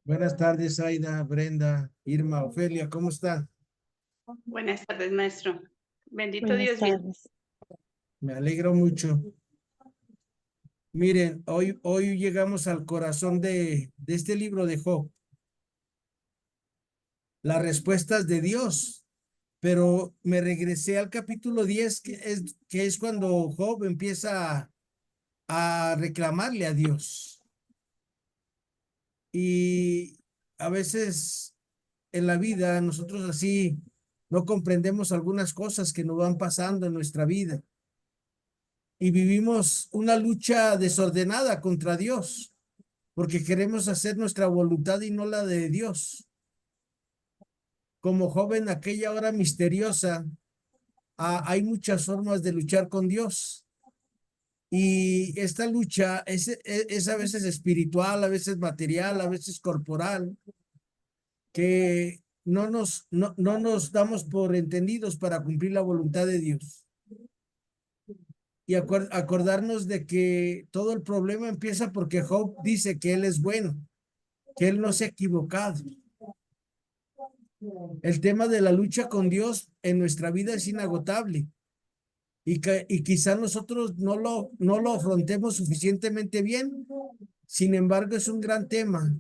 Buenas tardes, Aida, Brenda, Irma, Ofelia, ¿cómo está? Buenas tardes, maestro. Bendito Buenas Dios, bien. tardes. Me alegro mucho. Miren, hoy llegamos al corazón de este libro de Job, las respuestas de Dios, pero me regresé al capítulo 10, que es cuando Job empieza a reclamarle a Dios. Y a veces en la vida nosotros así no comprendemos algunas cosas que nos van pasando en nuestra vida y vivimos una lucha desordenada contra Dios, porque queremos hacer nuestra voluntad y no la de Dios. Como joven, aquella hora misteriosa, hay muchas formas de luchar con Dios. Y esta lucha es a veces espiritual, a veces material, a veces corporal, que no nos damos por entendidos para cumplir la voluntad de Dios. Y acordarnos de que todo el problema empieza porque Job dice que él es bueno, que él no se ha equivocado. El tema de la lucha con Dios en nuestra vida es inagotable y quizá nosotros no lo afrontemos suficientemente bien. Sin embargo, es un gran tema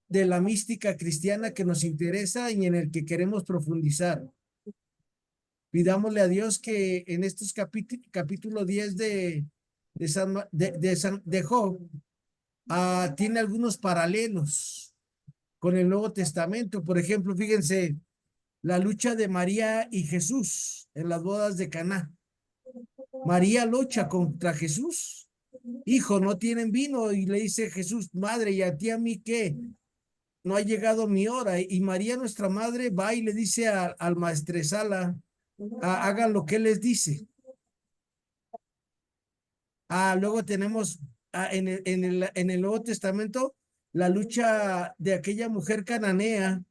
de la mística cristiana que nos interesa y en el que queremos profundizar. Pidámosle a Dios que en estos capítulo 10 de Job, tiene algunos paralelos con el Nuevo Testamento. Por ejemplo, fíjense, la lucha de María y Jesús en las bodas de Caná. María lucha contra Jesús. Hijo, no tienen vino. Y le dice Jesús, madre, ¿y a ti a mí qué? No ha llegado mi hora. Y María, nuestra madre, va y le dice al maestresala, hagan lo que él les dice. Luego tenemos en el Nuevo Testamento la lucha de aquella mujer cananea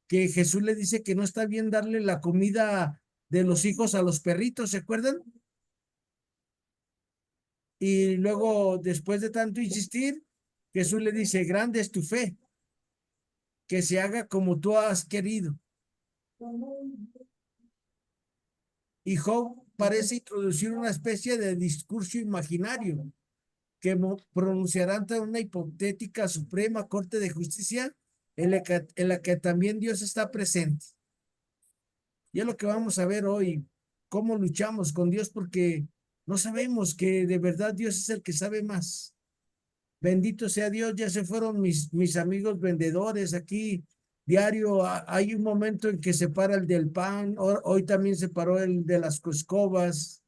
que Jesús le dice que no está bien darle la comida de los hijos a los perritos, ¿se acuerdan? Y luego, después de tanto insistir, Jesús le dice, grande es tu fe, que se haga como tú has querido. Y Job parece introducir una especie de discurso imaginario que pronunciará ante una hipotética Suprema Corte de Justicia en la que también Dios está presente. Y es lo que vamos a ver hoy, cómo luchamos con Dios, porque no sabemos que de verdad Dios es el que sabe más. Bendito sea Dios, ya se fueron mis amigos vendedores aquí. Diario hay un momento en que se para el del pan, hoy también se paró el de las coscobas.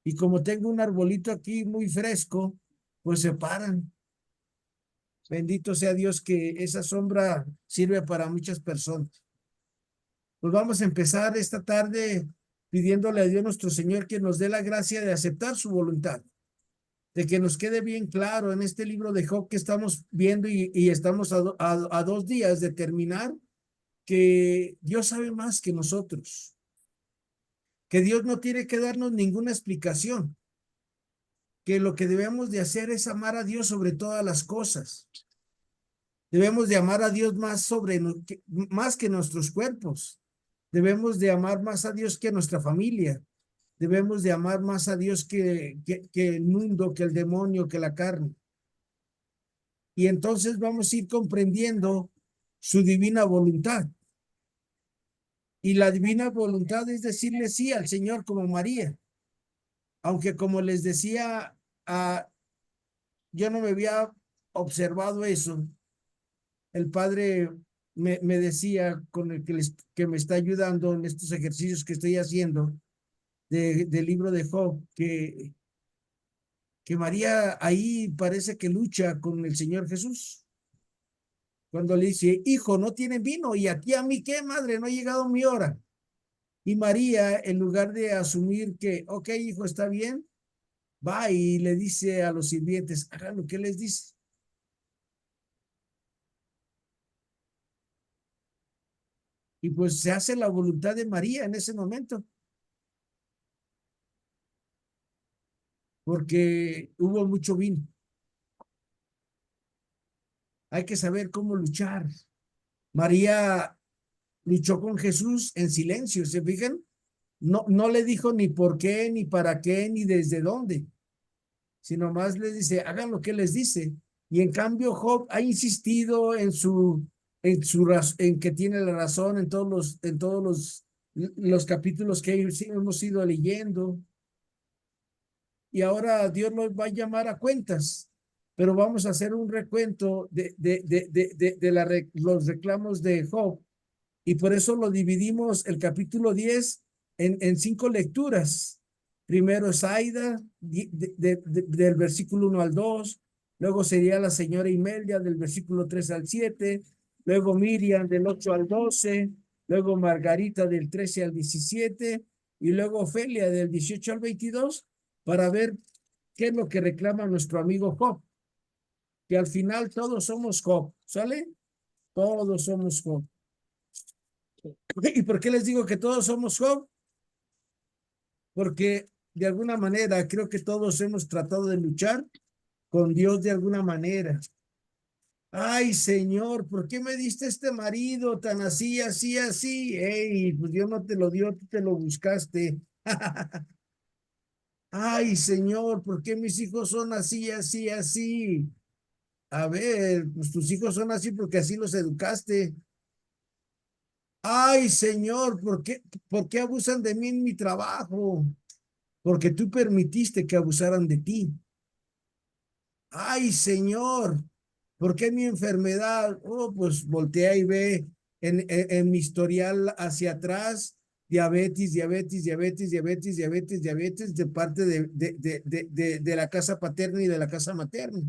Y como tengo un arbolito aquí muy fresco, pues se paran. Bendito sea Dios que esa sombra sirve para muchas personas. Pues vamos a empezar esta tarde pidiéndole a Dios nuestro Señor que nos dé la gracia de aceptar su voluntad, de que nos quede bien claro en este libro de Job que estamos viendo y estamos a 2 días de terminar, que Dios sabe más que nosotros, que Dios no tiene que darnos ninguna explicación, que lo que debemos de hacer es amar a Dios sobre todas las cosas. Debemos de amar a Dios más que nuestros cuerpos. Debemos de amar más a Dios que a nuestra familia. Debemos de amar más a Dios que el mundo, que el demonio, que la carne. Y entonces vamos a ir comprendiendo su divina voluntad. Y la divina voluntad es decirle sí al Señor como María. Aunque como les decía, yo no me había observado eso. El Padre me decía con el que me está ayudando en estos ejercicios que estoy haciendo del libro de Job, que María ahí parece que lucha con el Señor Jesús. Cuando le dice, hijo, no tienen vino, y aquí a mí qué, madre, no ha llegado mi hora. Y María, en lugar de asumir que, ok, hijo, está bien, va y le dice a los sirvientes, hagan lo que les dice. Y pues se hace la voluntad de María en ese momento, porque hubo mucho vino. hay que saber cómo luchar. María luchó con Jesús en silencio, ¿se fijan? No le dijo ni por qué, ni para qué, ni desde dónde, sino más les dice, hagan lo que les dice. Y en cambio Job ha insistido en que tiene la razón en todos los capítulos que hemos ido leyendo. Y ahora Dios nos va a llamar a cuentas, pero vamos a hacer un recuento de los reclamos de Job. Y por eso lo dividimos el capítulo 10 en 5 lecturas. Primero es Aida, del versículo 1 al 2. Luego sería la señora Imelda, del versículo 3 al 7. Luego Miriam, del 8 al 12. Luego Margarita, del 13 al 17. Y luego Ofelia, del 18 al 22, para ver qué es lo que reclama nuestro amigo Job. Que al final todos somos Job, ¿sale? Todos somos Job. ¿Y por qué les digo que todos somos Job? Porque de alguna manera creo que todos hemos tratado de luchar con Dios de alguna manera. Ay, Señor, ¿por qué me diste este marido tan así, así, así? Ey, pues Dios no te lo dio, tú te lo buscaste. Ay, Señor, ¿por qué mis hijos son así, así, así? A ver, pues tus hijos son así porque así los educaste. Ay, Señor, por qué abusan de mí en mi trabajo? Porque tú permitiste que abusaran de ti. Ay, Señor, ¿por qué mi enfermedad? Oh, pues voltea y ve en mi historial hacia atrás, diabetes, diabetes, diabetes, diabetes, diabetes, diabetes, de parte de la casa paterna y de la casa materna.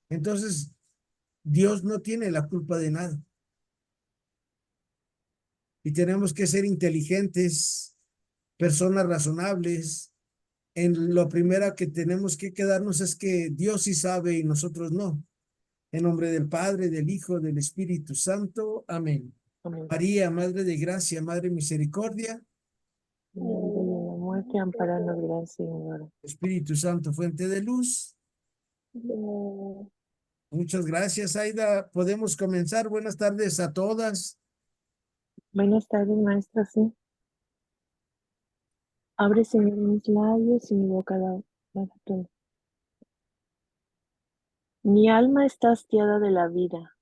Entonces, Dios no tiene la culpa de nada. Y tenemos que ser inteligentes, personas razonables. En lo primero que tenemos que quedarnos es que Dios sí sabe y nosotros no. En nombre del Padre, del Hijo, del Espíritu Santo. Amén. Amén. María, Madre de Gracia, Madre de Misericordia. En la vida y en la muerte, amparanos, Gran Señora. Espíritu Santo, fuente de luz. Muchas gracias, Aida. Podemos comenzar. Buenas tardes a todas. Buenas tardes, maestra, sí. Abre, Señor, mis labios y mi boca da todo. Mi alma está hastiada de la vida,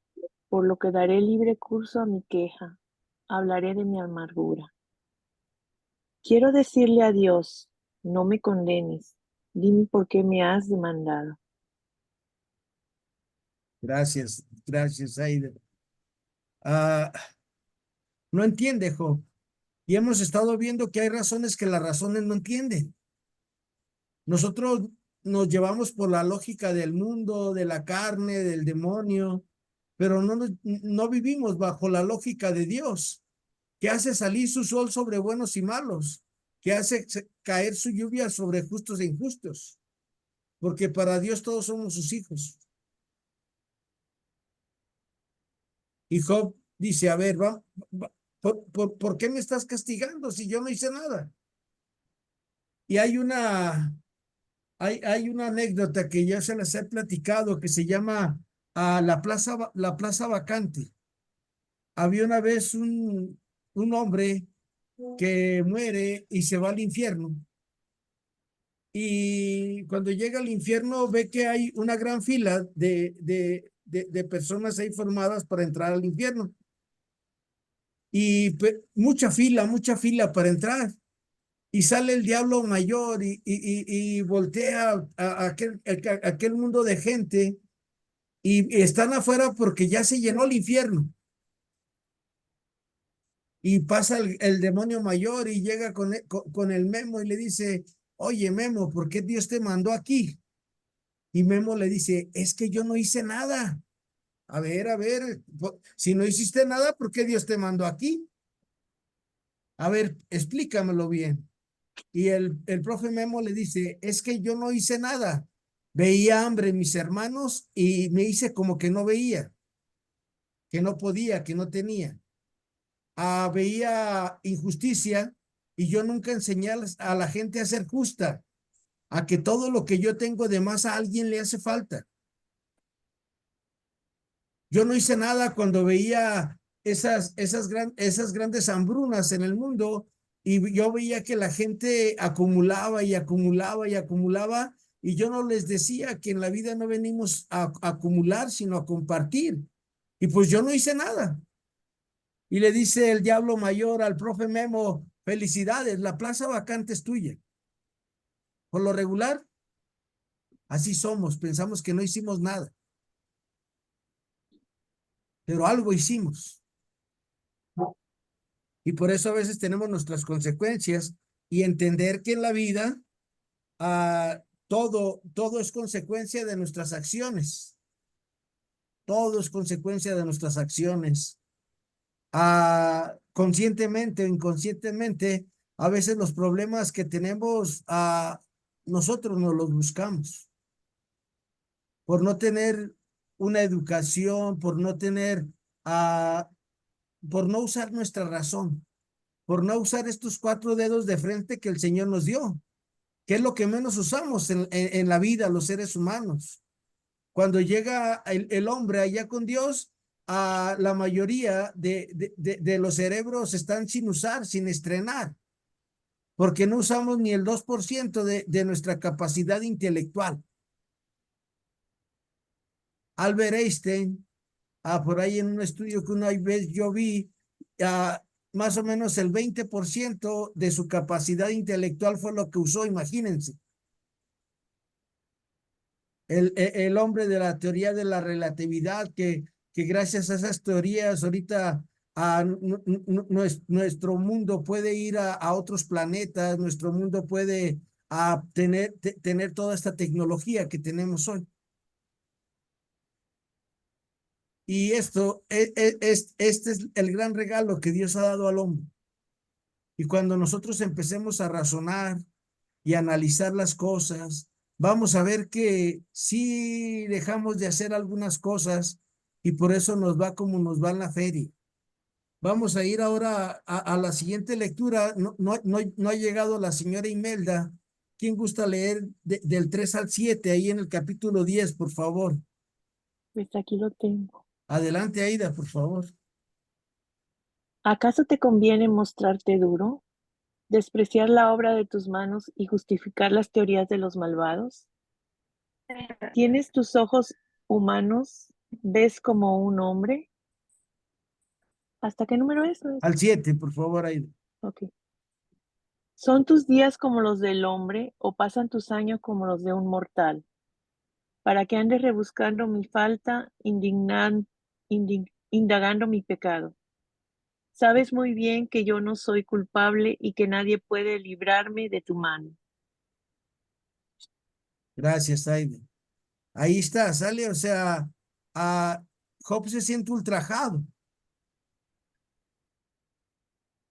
por lo que daré libre curso a mi queja. Hablaré de mi amargura. Quiero decirle a Dios, no me condenes. Dime por qué me has demandado. Gracias, gracias, Aida. No entiende, Job. Y hemos estado viendo que hay razones que las razones no entienden. Nosotros nos llevamos por la lógica del mundo, de la carne, del demonio, pero no vivimos bajo la lógica de Dios, que hace salir su sol sobre buenos y malos, que hace caer su lluvia sobre justos e injustos, porque para Dios todos somos sus hijos. Y Job dice, a ver, ¿por qué me estás castigando si yo no hice nada? Y hay una anécdota que ya se las he platicado que se llama la plaza vacante. Había una vez un hombre que muere y se va al infierno. Y cuando llega al infierno ve que hay una gran fila de personas ahí formadas para entrar al infierno. Y mucha fila para entrar. Y sale el diablo mayor y voltea a aquel mundo de gente y están afuera porque ya se llenó el infierno. Y pasa el demonio mayor y llega con el Memo y le dice, oye Memo, ¿por qué Dios te mandó aquí? Y Memo le dice, es que yo no hice nada. A ver, si no hiciste nada, ¿por qué Dios te mandó aquí? A ver, explícamelo bien. Y el profe Memo le dice, es que yo no hice nada. Veía hambre en mis hermanos y me hice como que no veía, que no podía, que no tenía. Veía injusticia y yo nunca enseñé a la gente a ser justa, a que todo lo que yo tengo de más a alguien le hace falta. Yo no hice nada cuando veía esas grandes hambrunas en el mundo y yo veía que la gente acumulaba y acumulaba y acumulaba y yo no les decía que en la vida no venimos a acumular, sino a compartir. Y pues yo no hice nada. Y le dice el diablo mayor al profe Memo, felicidades, la plaza vacante es tuya. Por lo regular, así somos, pensamos que no hicimos nada, pero algo hicimos. Y por eso a veces tenemos nuestras consecuencias y entender que en la vida todo es consecuencia de nuestras acciones. Todo es consecuencia de nuestras acciones. Conscientemente o inconscientemente, a veces los problemas que tenemos, nosotros nos los buscamos por no tener una educación, ah, por no usar nuestra razón, por no usar estos 4 dedos de frente que el Señor nos dio, que es lo que menos usamos en la vida, los seres humanos. Cuando llega el hombre allá con Dios, la mayoría de los cerebros están sin usar, sin estrenar, porque no usamos ni el 2% de nuestra capacidad intelectual. Albert Einstein, por ahí en un estudio que una vez yo vi, más o menos el 20% de su capacidad intelectual fue lo que usó, imagínense. El hombre de la teoría de la relatividad, que gracias a esas teorías ahorita nuestro mundo puede ir a otros planetas, nuestro mundo puede tener toda esta tecnología que tenemos hoy. Y este es el gran regalo que Dios ha dado al hombre. Y cuando nosotros empecemos a razonar y analizar las cosas, vamos a ver que sí dejamos de hacer algunas cosas y por eso nos va como nos va en la feria. Vamos a ir ahora a la siguiente lectura. No ha llegado la señora Imelda. ¿Quién gusta leer del 3 al 7 ahí en el capítulo 10, por favor? Pues aquí lo tengo. Adelante, Aida, por favor. ¿Acaso te conviene mostrarte duro, despreciar la obra de tus manos y justificar las teorías de los malvados? ¿Tienes tus ojos humanos? ¿Ves como un hombre? ¿Hasta qué número es? Al 7, por favor, Aida. Ok. ¿Son tus días como los del hombre o pasan tus años como los de un mortal? Para que andes rebuscando mi falta, indagando mi pecado. Sabes muy bien que yo no soy culpable y que nadie puede librarme de tu mano. Gracias, Aida. Ahí está, sale, o sea, a Job se siente ultrajado.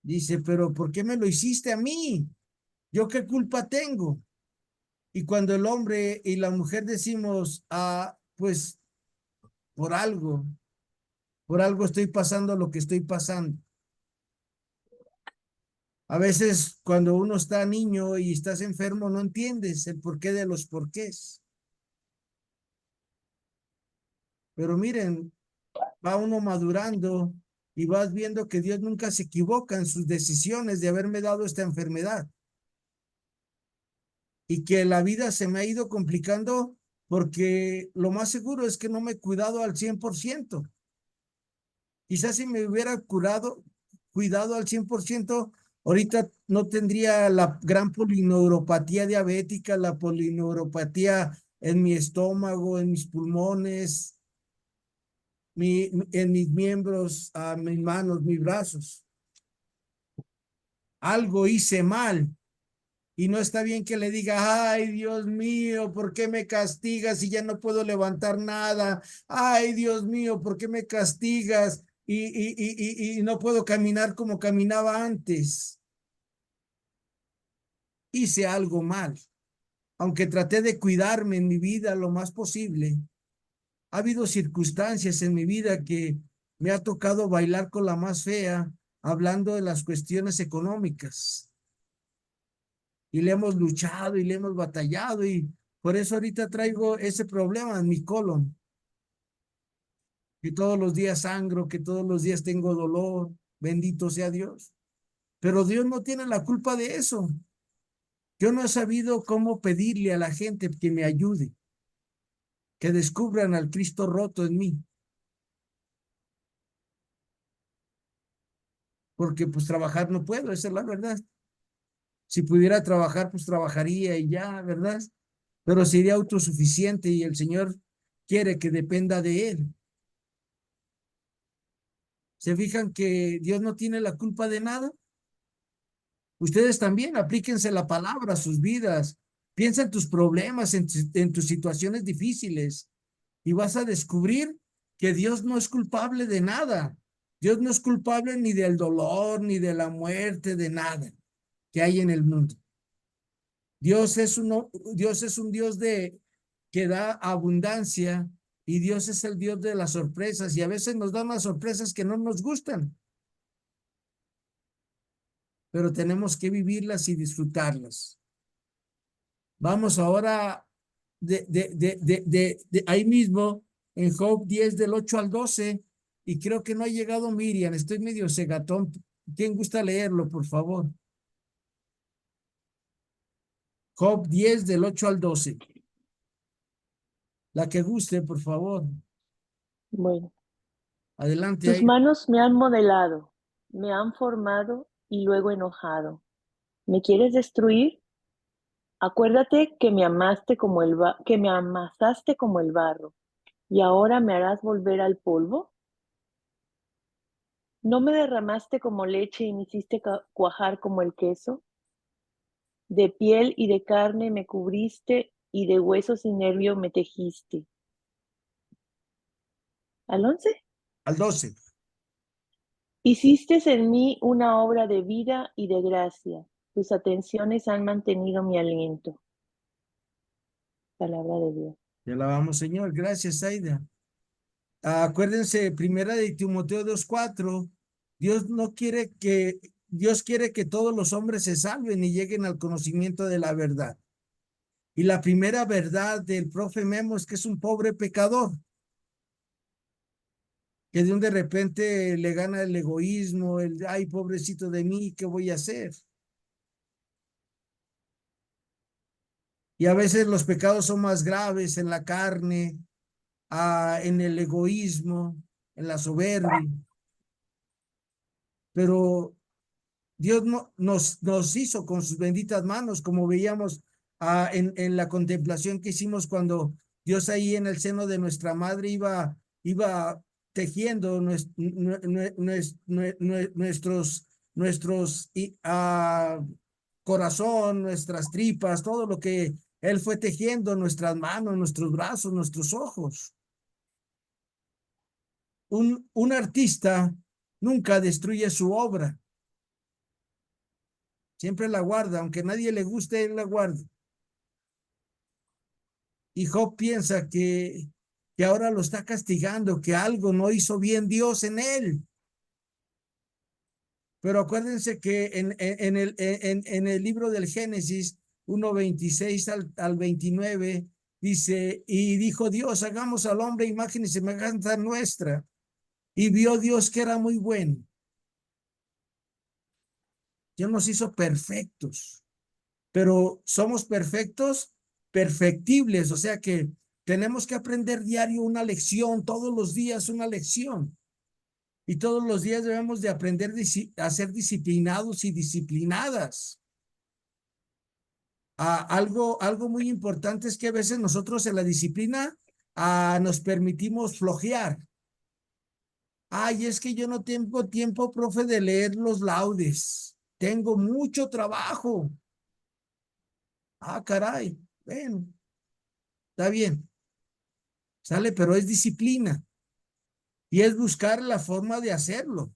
Dice, pero ¿por qué me lo hiciste a mí? ¿Yo qué culpa tengo? Y cuando el hombre y la mujer decimos, pues por algo, por algo estoy pasando lo que estoy pasando. A veces cuando uno está niño y estás enfermo no entiendes el porqué de los porqués. Pero miren, va uno madurando y vas viendo que Dios nunca se equivoca en sus decisiones de haberme dado esta enfermedad. Y que la vida se me ha ido complicando porque lo más seguro es que no me he cuidado al 100%. Quizás si me hubiera cuidado al 100%, ahorita no tendría la gran polineuropatía diabética, la polineuropatía en mi estómago, en mis pulmones, en mis miembros, mis manos, mis brazos. Algo hice mal. Y no está bien que le diga, ay, Dios mío, ¿por qué me castigas si ya no puedo levantar nada? Ay, Dios mío, ¿por qué me castigas y no puedo caminar como caminaba antes? Hice algo mal. Aunque traté de cuidarme en mi vida lo más posible, ha habido circunstancias en mi vida que me ha tocado bailar con la más fea, hablando de las cuestiones económicas. Y le hemos luchado y le hemos batallado y por eso ahorita traigo ese problema en mi colon. que todos los días sangro, que todos los días tengo dolor. Bendito sea Dios. Pero Dios no tiene la culpa de eso. Yo no he sabido cómo pedirle a la gente que me ayude, que descubran al Cristo roto en mí. Porque pues trabajar no puedo, esa es la verdad. Si pudiera trabajar, pues trabajaría y ya, ¿verdad? Pero sería autosuficiente y el Señor quiere que dependa de Él. ¿Se fijan que Dios no tiene la culpa de nada? Ustedes también aplíquense la palabra a sus vidas. Piensa en tus problemas, en tus situaciones difíciles y vas a descubrir que Dios no es culpable de nada. Dios no es culpable ni del dolor, ni de la muerte, de nada que hay en el mundo. Dios es un Dios que da abundancia y Dios es el Dios de las sorpresas y a veces nos da unas sorpresas que no nos gustan, pero tenemos que vivirlas y disfrutarlas. Vamos ahora de ahí mismo en Job 10 del 8 al 12 y creo que no ha llegado Miriam, estoy medio cegatón. ¿Quién gusta leerlo, por favor? Job 10 del 8 al 12. La que guste, por favor. Bueno, Adelante tus ahí. manos me han modelado, me han formado y luego enojado. ¿Me quieres destruir? Acuérdate que me amaste como que me amasaste como el barro, y ahora me harás volver al polvo. ¿No me derramaste como leche y me hiciste cuajar como el queso? De piel y de carne me cubriste y de huesos y nervio me tejiste. ¿Al 11? Al 12. Hiciste en mí una obra de vida y de gracia. Tus atenciones han mantenido mi aliento. Palabra de Dios. Te alabamos, Señor. Gracias, Aida. Acuérdense, primera de Timoteo 2:4. Dios quiere que todos los hombres se salven y lleguen al conocimiento de la verdad. Y la primera verdad del profe Memo es que es un pobre pecador, que de repente le gana el egoísmo, ay, pobrecito de mí, ¿qué voy a hacer? Y a veces los pecados son más graves en la carne, en el egoísmo, en la soberbia. Pero Dios nos hizo con sus benditas manos, como veíamos en la contemplación que hicimos cuando Dios ahí en el seno de nuestra madre iba tejiendo nuestros corazón, nuestras tripas, todo lo que Él fue tejiendo, nuestras manos, nuestros brazos, nuestros ojos. Un artista nunca destruye su obra. Siempre la guarda, aunque a nadie le guste, él la guarda. Y Job piensa que ahora lo está castigando, que algo no hizo bien Dios en él. Pero acuérdense que en el libro del Génesis 1:26 al 29 dice, y dijo Dios, hagamos al hombre imagen y semejanza nuestra. Y vio Dios que era muy bueno. Dios nos hizo perfectos. Pero somos perfectos, perfectibles, o sea que tenemos que aprender diario una lección, todos los días una lección. Y todos los días debemos de aprender a ser disciplinados y disciplinadas. Algo muy importante es que a veces nosotros en la disciplina nos permitimos flojear. Ay, es que yo no tengo tiempo, profe, de leer los laudes. Tengo mucho trabajo. Caray, bueno, está bien, sale, pero es disciplina y es buscar la forma de hacerlo.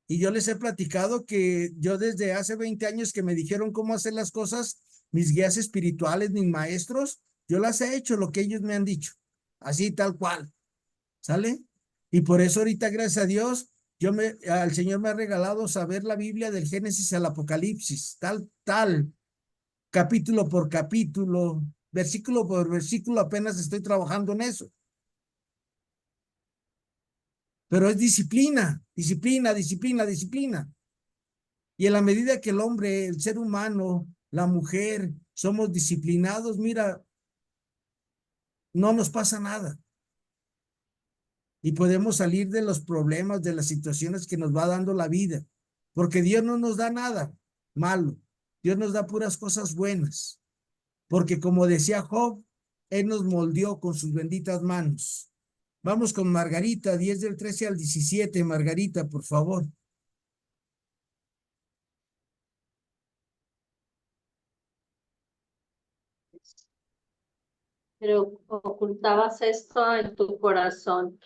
Y yo les he platicado que yo desde hace 20 años que me dijeron cómo hacer las cosas, mis guías espirituales, mis maestros, yo las he hecho lo que ellos me han dicho, así tal cual, ¿sale? Y por eso ahorita, gracias a Dios, al Señor me ha regalado saber la Biblia del Génesis al Apocalipsis, tal, capítulo por capítulo, versículo por versículo, apenas estoy trabajando en eso. pero es disciplina, disciplina, disciplina, disciplina. Y en la medida que el hombre, el ser humano, la mujer, somos disciplinados, mira, no nos pasa nada. Y podemos salir de los problemas, de las situaciones que nos va dando la vida. Porque Dios no nos da nada malo. Dios nos da puras cosas buenas. Porque como decía Job, Él nos moldeó con sus benditas manos. Vamos con Margarita, 10 del 13 al 17. Margarita, por favor. Pero ocultabas esto en tu corazón.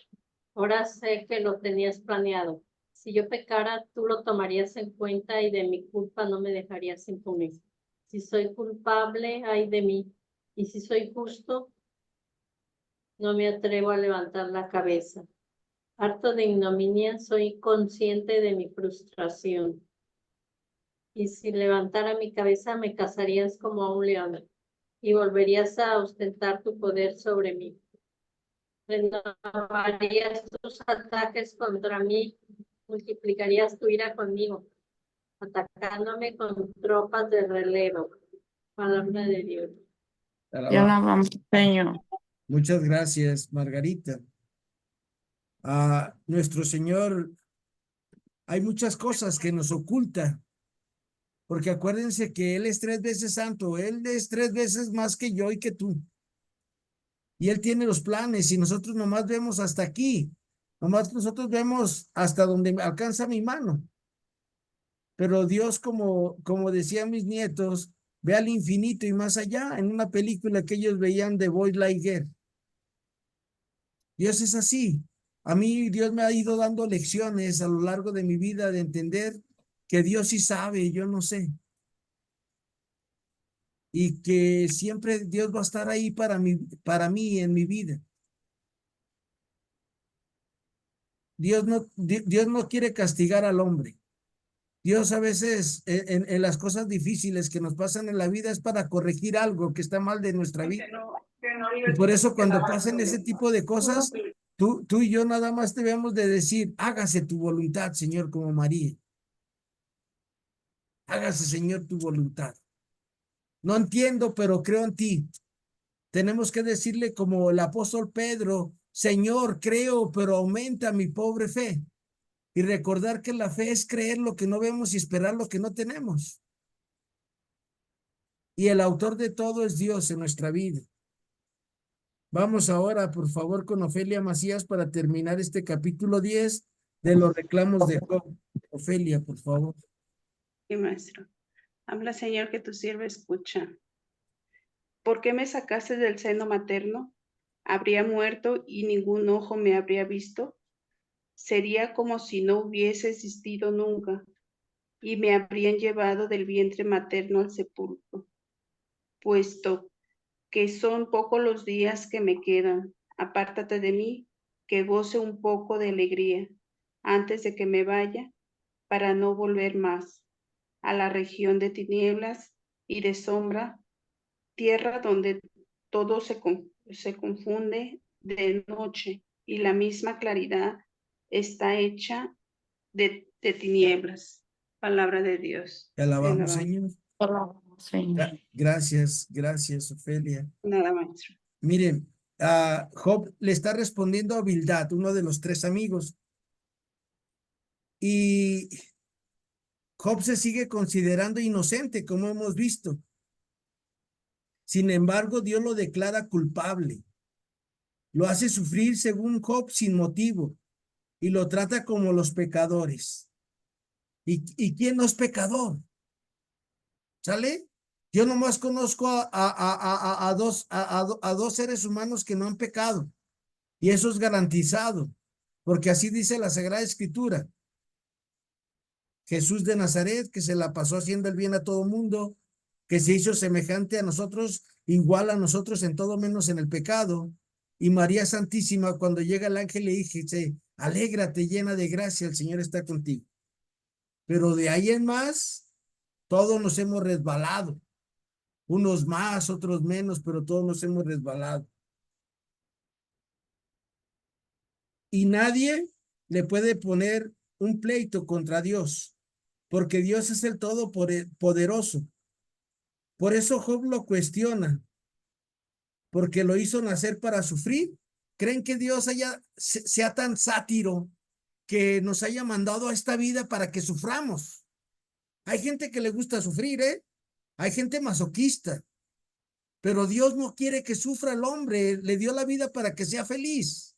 Ahora sé que lo tenías planeado. Si yo pecara, tú lo tomarías en cuenta y de mi culpa no me dejarías impune. Si soy culpable, ay de mí. Y si soy justo, no me atrevo a levantar la cabeza. Harto de ignominia, soy consciente de mi frustración. Y si levantara mi cabeza, me cazarías como a un león y volverías a ostentar tu poder sobre mí. Renovarías tus ataques contra mí, multiplicarías tu ira conmigo, atacándome con tropas de relevo. Palabra de Dios. Te alabamos, Señor. Muchas gracias, Margarita. A nuestro Señor, hay muchas cosas que nos oculta, porque acuérdense que Él es 3 veces santo, Él es 3 veces más que yo y que tú. Y Él tiene los planes y nosotros nomás vemos hasta aquí, nomás nosotros vemos hasta donde alcanza mi mano. Pero Dios, como decían mis nietos, ve al infinito y más allá, en una película que ellos veían de Buzz Lightyear. Dios es así. A mí Dios me ha ido dando lecciones a lo largo de mi vida de entender que Dios sí sabe, yo no sé. Y que siempre Dios va a estar ahí para mí en mi vida. Dios no quiere castigar al hombre. Dios a veces en las cosas difíciles que nos pasan en la vida es para corregir algo que está mal de nuestra vida. Y por eso cuando pasen ese tipo de cosas, tú y yo nada más debemos de decir, hágase tu voluntad, Señor, como María. Hágase, Señor, tu voluntad. No entiendo, pero creo en ti. Tenemos que decirle como el apóstol Pedro, Señor, creo, pero aumenta mi pobre fe. Y recordar que la fe es creer lo que no vemos y esperar lo que no tenemos. Y el autor de todo es Dios en nuestra vida. Vamos ahora, por favor, con Ofelia Macías para terminar este capítulo 10 de los reclamos de Job. Ofelia, por favor. Sí, maestro. Habla, Señor, que tu sierva escucha. ¿Por qué me sacaste del seno materno? ¿Habría muerto y ningún ojo me habría visto? Sería como si no hubiese existido nunca y me habrían llevado del vientre materno al sepulcro. Puesto que son pocos los días que me quedan, apártate de mí, que goce un poco de alegría antes de que me vaya, para no volver más a la región de tinieblas y de sombra, tierra donde todo se confunde de noche y la misma claridad está hecha de tinieblas. Palabra de Dios. Te alabamos, Señor. Te alabamos, Señor. Gracias, gracias, Ofelia. Nada, maestro. Miren, Job le está respondiendo a Bildad, uno de los 3 amigos. Y Job se sigue considerando inocente, como hemos visto. Sin embargo, Dios lo declara culpable. Lo hace sufrir según Job sin motivo y lo trata como los pecadores. ¿Y quién no es pecador? ¿Sale? Yo nomás conozco a dos seres humanos que no han pecado y eso es garantizado, porque así dice la Sagrada Escritura. Jesús de Nazaret, que se la pasó haciendo el bien a todo mundo, que se hizo semejante a nosotros, igual a nosotros en todo menos en el pecado. Y María Santísima, cuando llega el ángel le dice, alégrate llena de gracia, el Señor está contigo. Pero de ahí en más, todos nos hemos resbalado. Unos más, otros menos, pero todos nos hemos resbalado. Y nadie le puede poner un pleito contra Dios, porque Dios es el todopoderoso. Por eso Job lo cuestiona, porque lo hizo nacer para sufrir. ¿Creen que Dios sea tan sátiro que nos haya mandado a esta vida para que suframos? Hay gente que le gusta sufrir, ¿eh? Hay gente masoquista, pero Dios no quiere que sufra el hombre, le dio la vida para que sea feliz.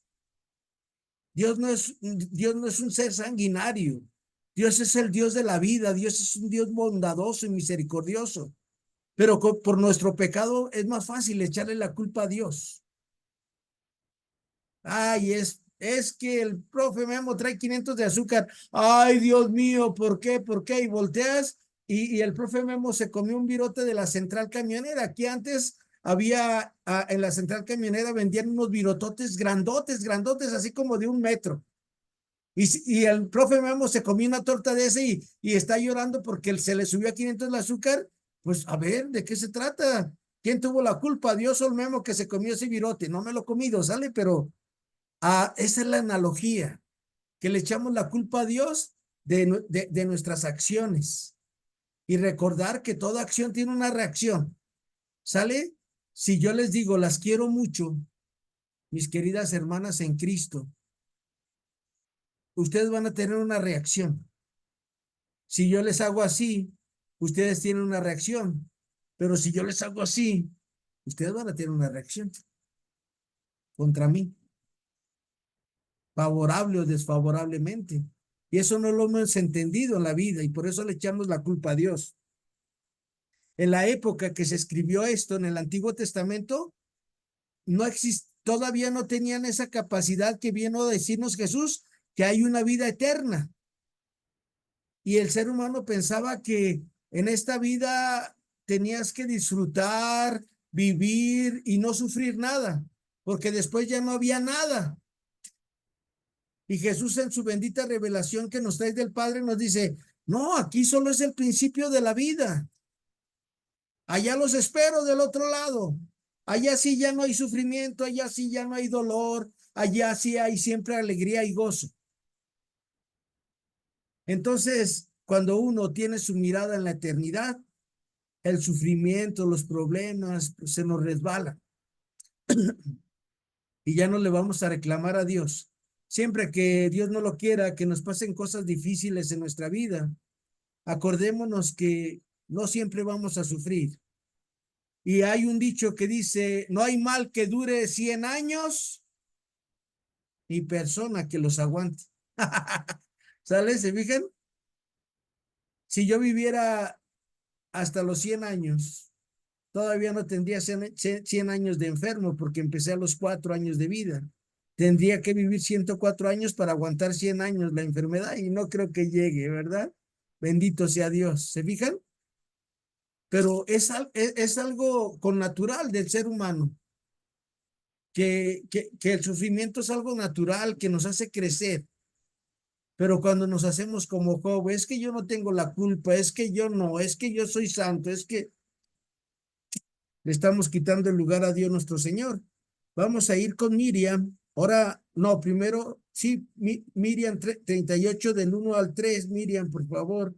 Dios no es un ser sanguinario. Dios es el Dios de la vida. Dios es un Dios bondadoso y misericordioso. Pero por nuestro pecado es más fácil echarle la culpa a Dios. Ay, es que el profe Memo trae 500 de azúcar. Ay, Dios mío, ¿por qué? ¿Por qué? Y volteas y el profe Memo se comió un virote de la central camionera. Aquí antes había, en la central camionera vendían unos virototes grandotes, grandotes, así como de 1 metro. Y el profe Memo se comió una torta de ese y está llorando porque se le subió a 500 el azúcar. Pues a ver, ¿de qué se trata? ¿Quién tuvo la culpa? ¿Dios o el Memo que se comió ese virote? No me lo he comido, ¿sale? Pero esa es la analogía, que le echamos la culpa a Dios de nuestras acciones. Y recordar que toda acción tiene una reacción, ¿sale? Si yo les digo, las quiero mucho, mis queridas hermanas en Cristo, ustedes van a tener una reacción. Si yo les hago así, ustedes tienen una reacción. Pero si yo les hago así, ustedes van a tener una reacción contra mí, favorable o desfavorablemente. Y eso no lo hemos entendido en la vida y por eso le echamos la culpa a Dios. En la época que se escribió esto en el Antiguo Testamento, todavía no tenían esa capacidad que vino a decirnos Jesús, que hay una vida eterna. Y el ser humano pensaba que en esta vida tenías que disfrutar, vivir y no sufrir nada, porque después ya no había nada. Y Jesús en su bendita revelación que nos trae del Padre nos dice, no, aquí solo es el principio de la vida. Allá los espero del otro lado. Allá sí ya no hay sufrimiento, allá sí ya no hay dolor, allá sí hay siempre alegría y gozo. Entonces, cuando uno tiene su mirada en la eternidad, el sufrimiento, los problemas, pues, se nos resbala. Y ya no le vamos a reclamar a Dios. Siempre que Dios no lo quiera, que nos pasen cosas difíciles en nuestra vida, acordémonos que no siempre vamos a sufrir. Y hay un dicho que dice, no hay mal que dure 100 años, ni persona que los aguante. ¿Sale? ¿Se fijan? Si yo viviera hasta los 100 años, todavía no tendría 100 años de enfermo porque empecé a los 4 años de vida. Tendría que vivir 104 años para aguantar 100 años la enfermedad y no creo que llegue, ¿verdad? Bendito sea Dios. ¿Se fijan? Pero es algo con natural del ser humano, que el sufrimiento es algo natural, que nos hace crecer. Pero cuando nos hacemos como Job, es que yo no tengo la culpa, es que yo no, es que yo soy santo, es que le estamos quitando el lugar a Dios nuestro Señor. Vamos a ir con Miriam. Ahora, no, primero, sí, Miriam 38 del 1 al 3, Miriam, por favor.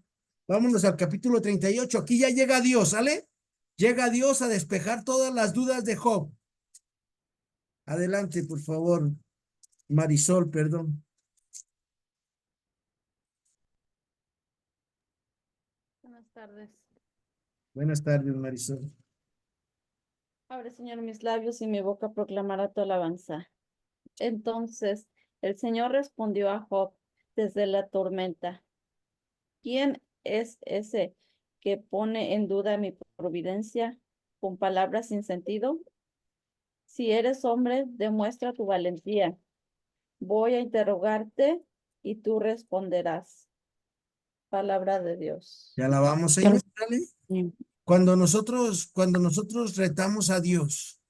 Vámonos al capítulo 38. Aquí ya llega Dios, ¿sale? Llega Dios a despejar todas las dudas de Job. Adelante, por favor. Marisol, perdón. Buenas tardes. Buenas tardes, Marisol. Abre, Señor, mis labios y mi boca proclamará tu alabanza. Entonces el Señor respondió a Job desde la tormenta. ¿Quién es ese que pone en duda mi providencia con palabras sin sentido? Si eres hombre, demuestra tu valentía. Voy a interrogarte y tú responderás. Palabra de Dios. Te alabamos, Señor. ¿Sale? Cuando nosotros retamos a Dios,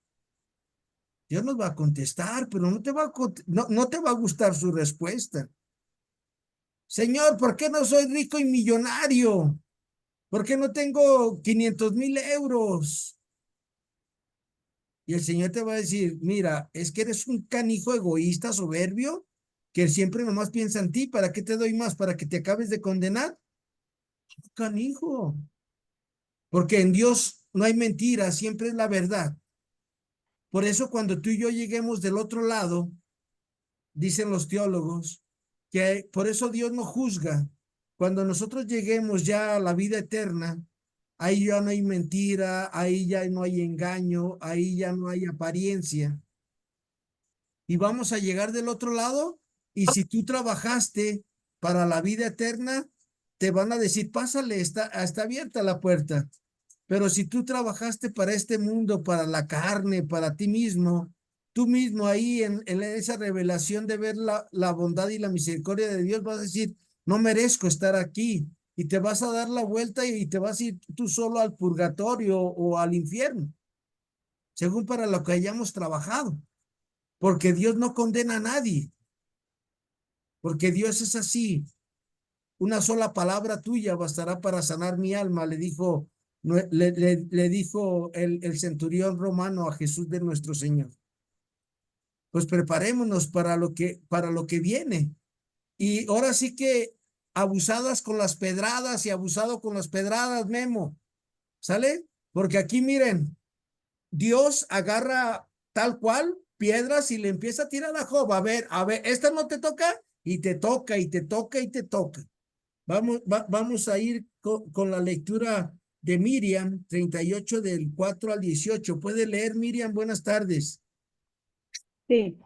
Dios nos va a contestar, pero no te va a gustar su respuesta. Señor, ¿por qué no soy rico y millonario? ¿Por qué no tengo 500,000 euros? Y el Señor te va a decir, mira, es que eres un canijo egoísta, soberbio, que siempre nomás piensa en ti. ¿Para qué te doy más? ¿Para que te acabes de condenar? Canijo. Porque en Dios no hay mentira, siempre es la verdad. Por eso cuando tú y yo lleguemos del otro lado, dicen los teólogos, que por eso Dios no juzga. Cuando nosotros lleguemos ya a la vida eterna, ahí ya no hay mentira, ahí ya no hay engaño, ahí ya no hay apariencia. Y vamos a llegar del otro lado, y si tú trabajaste para la vida eterna, te van a decir, pásale, está abierta la puerta. Pero si tú trabajaste para este mundo, para la carne, para ti mismo, tú mismo ahí en esa revelación de ver la bondad y la misericordia de Dios, vas a decir, no merezco estar aquí. Y te vas a dar la vuelta y te vas a ir tú solo al purgatorio o al infierno, según para lo que hayamos trabajado. Porque Dios no condena a nadie. Porque Dios es así. Una sola palabra tuya bastará para sanar mi alma, le dijo, le dijo el centurión romano a Jesús de nuestro Señor. Pues preparémonos para lo que viene. Y ahora sí que abusadas con las pedradas y abusado con las pedradas, Memo. ¿Sale? Porque aquí miren, Dios agarra tal cual piedras y le empieza a tirar a Job. A ver, esta no te toca, y te toca, y te toca, y te toca. Vamos a ir con la lectura de Miriam, 38 del 4 al 18. ¿Puede leer, Miriam? Buenas tardes. Sí,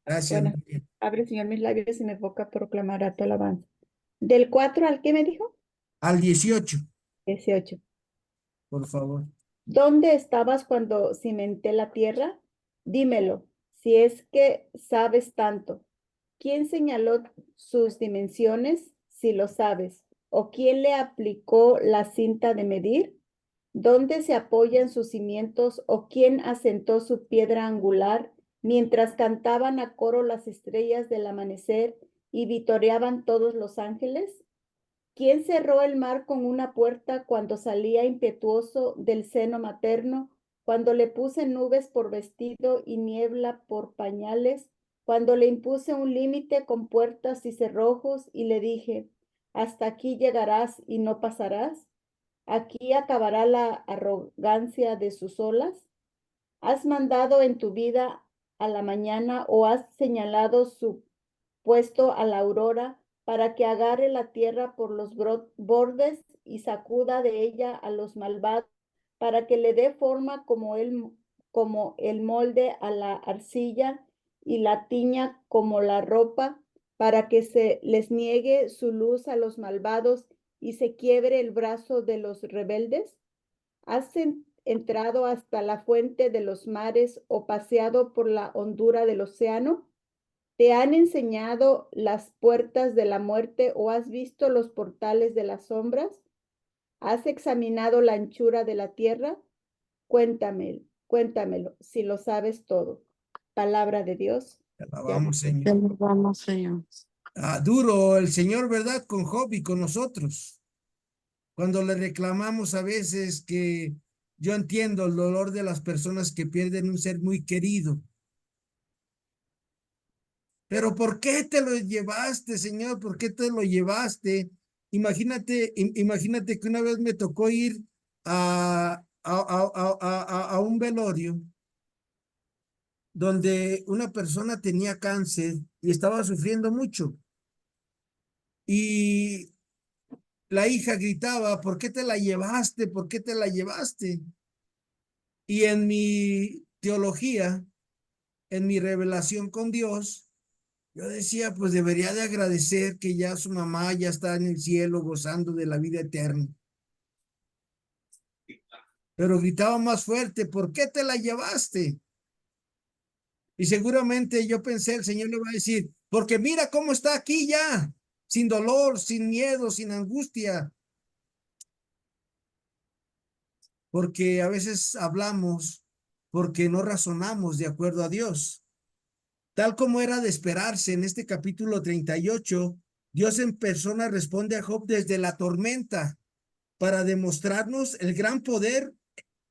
Gracias, bueno, Miriam. abre, Señor, mis labios y mi boca proclamará tu alabanza. ¿Del 4 al qué me dijo? Al 18, 18. por favor. ¿Dónde estabas cuando cimenté la tierra? Dímelo, si es que sabes tanto. ¿Quién señaló sus dimensiones, si lo sabes? ¿O quién le aplicó la cinta de medir? ¿Dónde se apoyan sus cimientos o quién asentó su piedra angular mientras cantaban a coro las estrellas del amanecer y vitoreaban todos los ángeles? ¿Quién cerró el mar con una puerta cuando salía impetuoso del seno materno, cuando le puse nubes por vestido y niebla por pañales, cuando le impuse un límite con puertas y cerrojos y le dije, hasta aquí llegarás y no pasarás? ¿Aquí acabará la arrogancia de sus olas? ¿Has mandado en tu vida a la mañana o has señalado su puesto a la aurora para que agarre la tierra por los bordes y sacuda de ella a los malvados, para que le dé forma como el molde a la arcilla y la tiña como la ropa, para que se les niegue su luz a los malvados y se quiebre el brazo de los rebeldes? ¿Has entrado hasta la fuente de los mares o paseado por la hondura del océano? ¿Te han enseñado las puertas de la muerte o has visto los portales de las sombras? ¿Has examinado la anchura de la tierra? Cuéntamelo, si lo sabes todo. Palabra de Dios. Te alabamos, Señor. Te alabamos, Señor. Duro el Señor, ¿verdad? Con Job y con nosotros. Cuando le reclamamos a veces que yo entiendo el dolor de las personas que pierden un ser muy querido. Pero ¿por qué te lo llevaste, Señor? ¿Por qué te lo llevaste? Imagínate que una vez me tocó ir a un velorio donde una persona tenía cáncer y estaba sufriendo mucho. Y la hija gritaba, ¿por qué te la llevaste? ¿Por qué te la llevaste? Y en mi teología, en mi revelación con Dios, yo decía, pues debería de agradecer que ya su mamá ya está en el cielo gozando de la vida eterna. Pero gritaba más fuerte, ¿por qué te la llevaste? Y seguramente yo pensé, el Señor le va a decir, porque mira cómo está aquí ya, sin dolor, sin miedo, sin angustia. Porque a veces hablamos porque no razonamos de acuerdo a Dios. Tal como era de esperarse en este capítulo 38, Dios en persona responde a Job desde la tormenta para demostrarnos el gran poder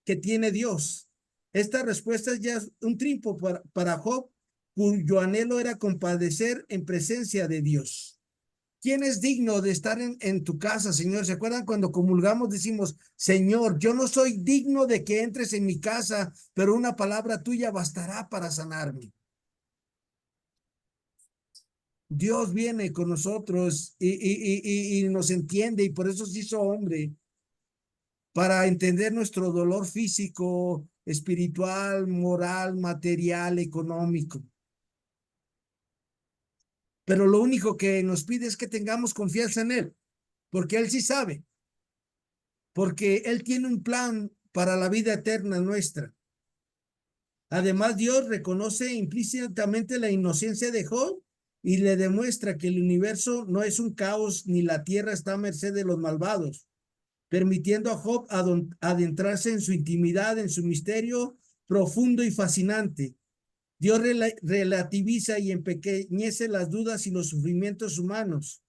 que tiene Dios. Esta respuesta es ya un triunfo para Job cuyo anhelo era compadecer en presencia de Dios. ¿Quién es digno de estar en tu casa, Señor? ¿Se acuerdan cuando comulgamos decimos, Señor, yo no soy digno de que entres en mi casa, pero una palabra tuya bastará para sanarme? Dios viene con nosotros y nos entiende, y por eso se hizo hombre, para entender nuestro dolor físico, espiritual, moral, material, económico. Pero lo único que nos pide es que tengamos confianza en Él, porque Él sí sabe, porque Él tiene un plan para la vida eterna nuestra. Además, Dios reconoce implícitamente la inocencia de Job y le demuestra que el universo no es un caos ni la tierra está a merced de los malvados, permitiendo a Job adentrarse en su intimidad, en su misterio profundo y fascinante. Dios relativiza y empequeñece las dudas y los sufrimientos humanos,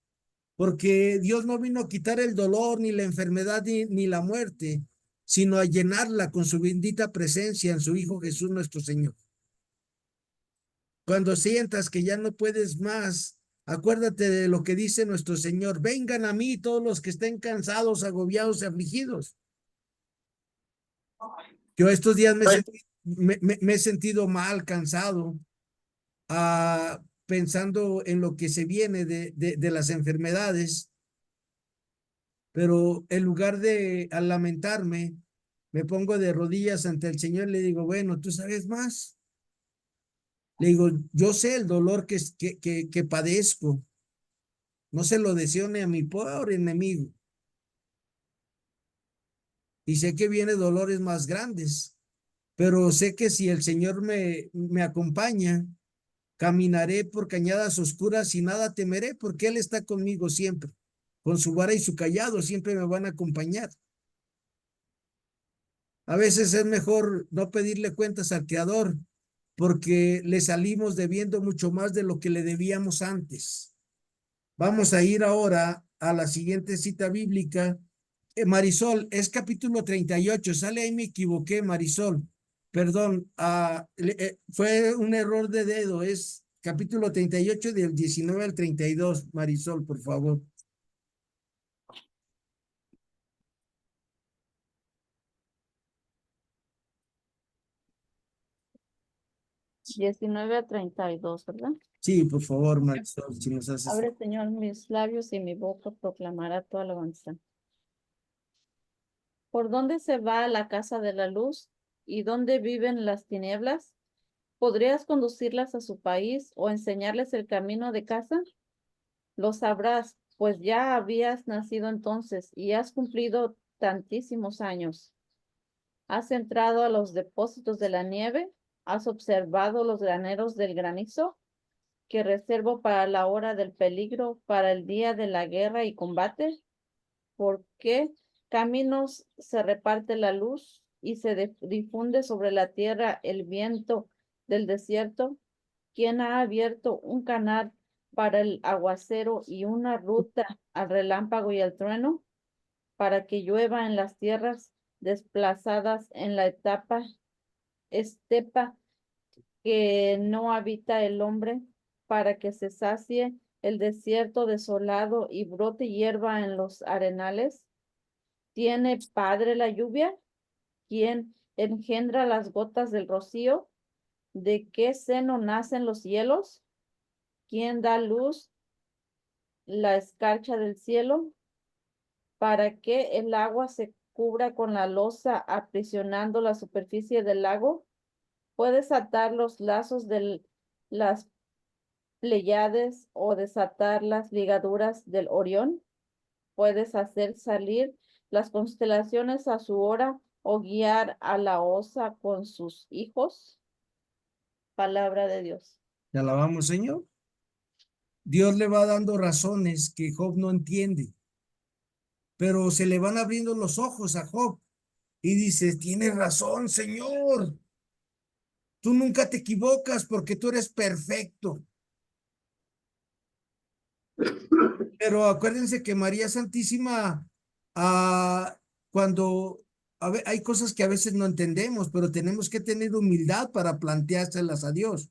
porque Dios no vino a quitar el dolor, ni la enfermedad, ni la muerte, sino a llenarla con su bendita presencia en su Hijo Jesús nuestro Señor. Cuando sientas que ya no puedes más, acuérdate de lo que dice nuestro Señor: vengan a mí todos los que estén cansados, agobiados y afligidos. Yo estos días me he sentido mal, cansado, pensando en lo que se viene de las enfermedades, pero en lugar de lamentarme, me pongo de rodillas ante el Señor y le digo, bueno, ¿tú sabes más? Le digo, yo sé el dolor que padezco, no se lo deseo ni a mi pobre enemigo, y sé que vienen dolores más grandes, pero sé que si el Señor me acompaña, caminaré por cañadas oscuras y nada temeré, porque Él está conmigo siempre. Con su vara y su cayado siempre me van a acompañar. A veces es mejor no pedirle cuentas al Creador, porque le salimos debiendo mucho más de lo que le debíamos antes. Vamos a ir ahora a la siguiente cita bíblica. Marisol, es capítulo 38. Sale ahí, me equivoqué, Marisol. Perdón, fue un error de dedo. Es capítulo 38 del 19 al 32. Marisol, por favor. Diecinueve a 32, ¿verdad? Sí, por favor, Marisol, si nos haces. Abre, Señor, mis labios y mi boca proclamará tu alabanza. ¿Por dónde se va a la casa de la luz y dónde viven las tinieblas? ¿Podrías conducirlas a su país o enseñarles el camino de casa? Lo sabrás, pues ya habías nacido entonces y has cumplido tantísimos años. Has entrado a los depósitos de la nieve, has observado los graneros del granizo que reservo para la hora del peligro, para el día de la guerra y combate. ¿Por qué caminos se reparte la luz y se difunde sobre la tierra el viento del desierto? ¿Quién ha abierto un canal para el aguacero y una ruta al relámpago y al trueno, para que llueva en las tierras desplazadas en la estepa que no habita el hombre, para que se sacie el desierto desolado y brote hierba en los arenales? ¿Tiene padre la lluvia? ¿Quién engendra las gotas del rocío? ¿De qué seno nacen los cielos? ¿Quién da luz la escarcha del cielo? ¿Para que el agua se cubra con la losa, aprisionando la superficie del lago? ¿Puedes atar los lazos de las Pléyades o desatar las ligaduras del Orión? ¿Puedes hacer salir las constelaciones a su hora o guiar a la osa con sus hijos? Palabra de Dios. Te alabamos, Señor. Dios le va dando razones que Job no entiende, pero se le van abriendo los ojos a Job y dice, tienes razón, Señor. Tú nunca te equivocas porque tú eres perfecto. Pero acuérdense que María Santísima, cuando hay cosas que a veces no entendemos, pero tenemos que tener humildad para planteárselas a Dios.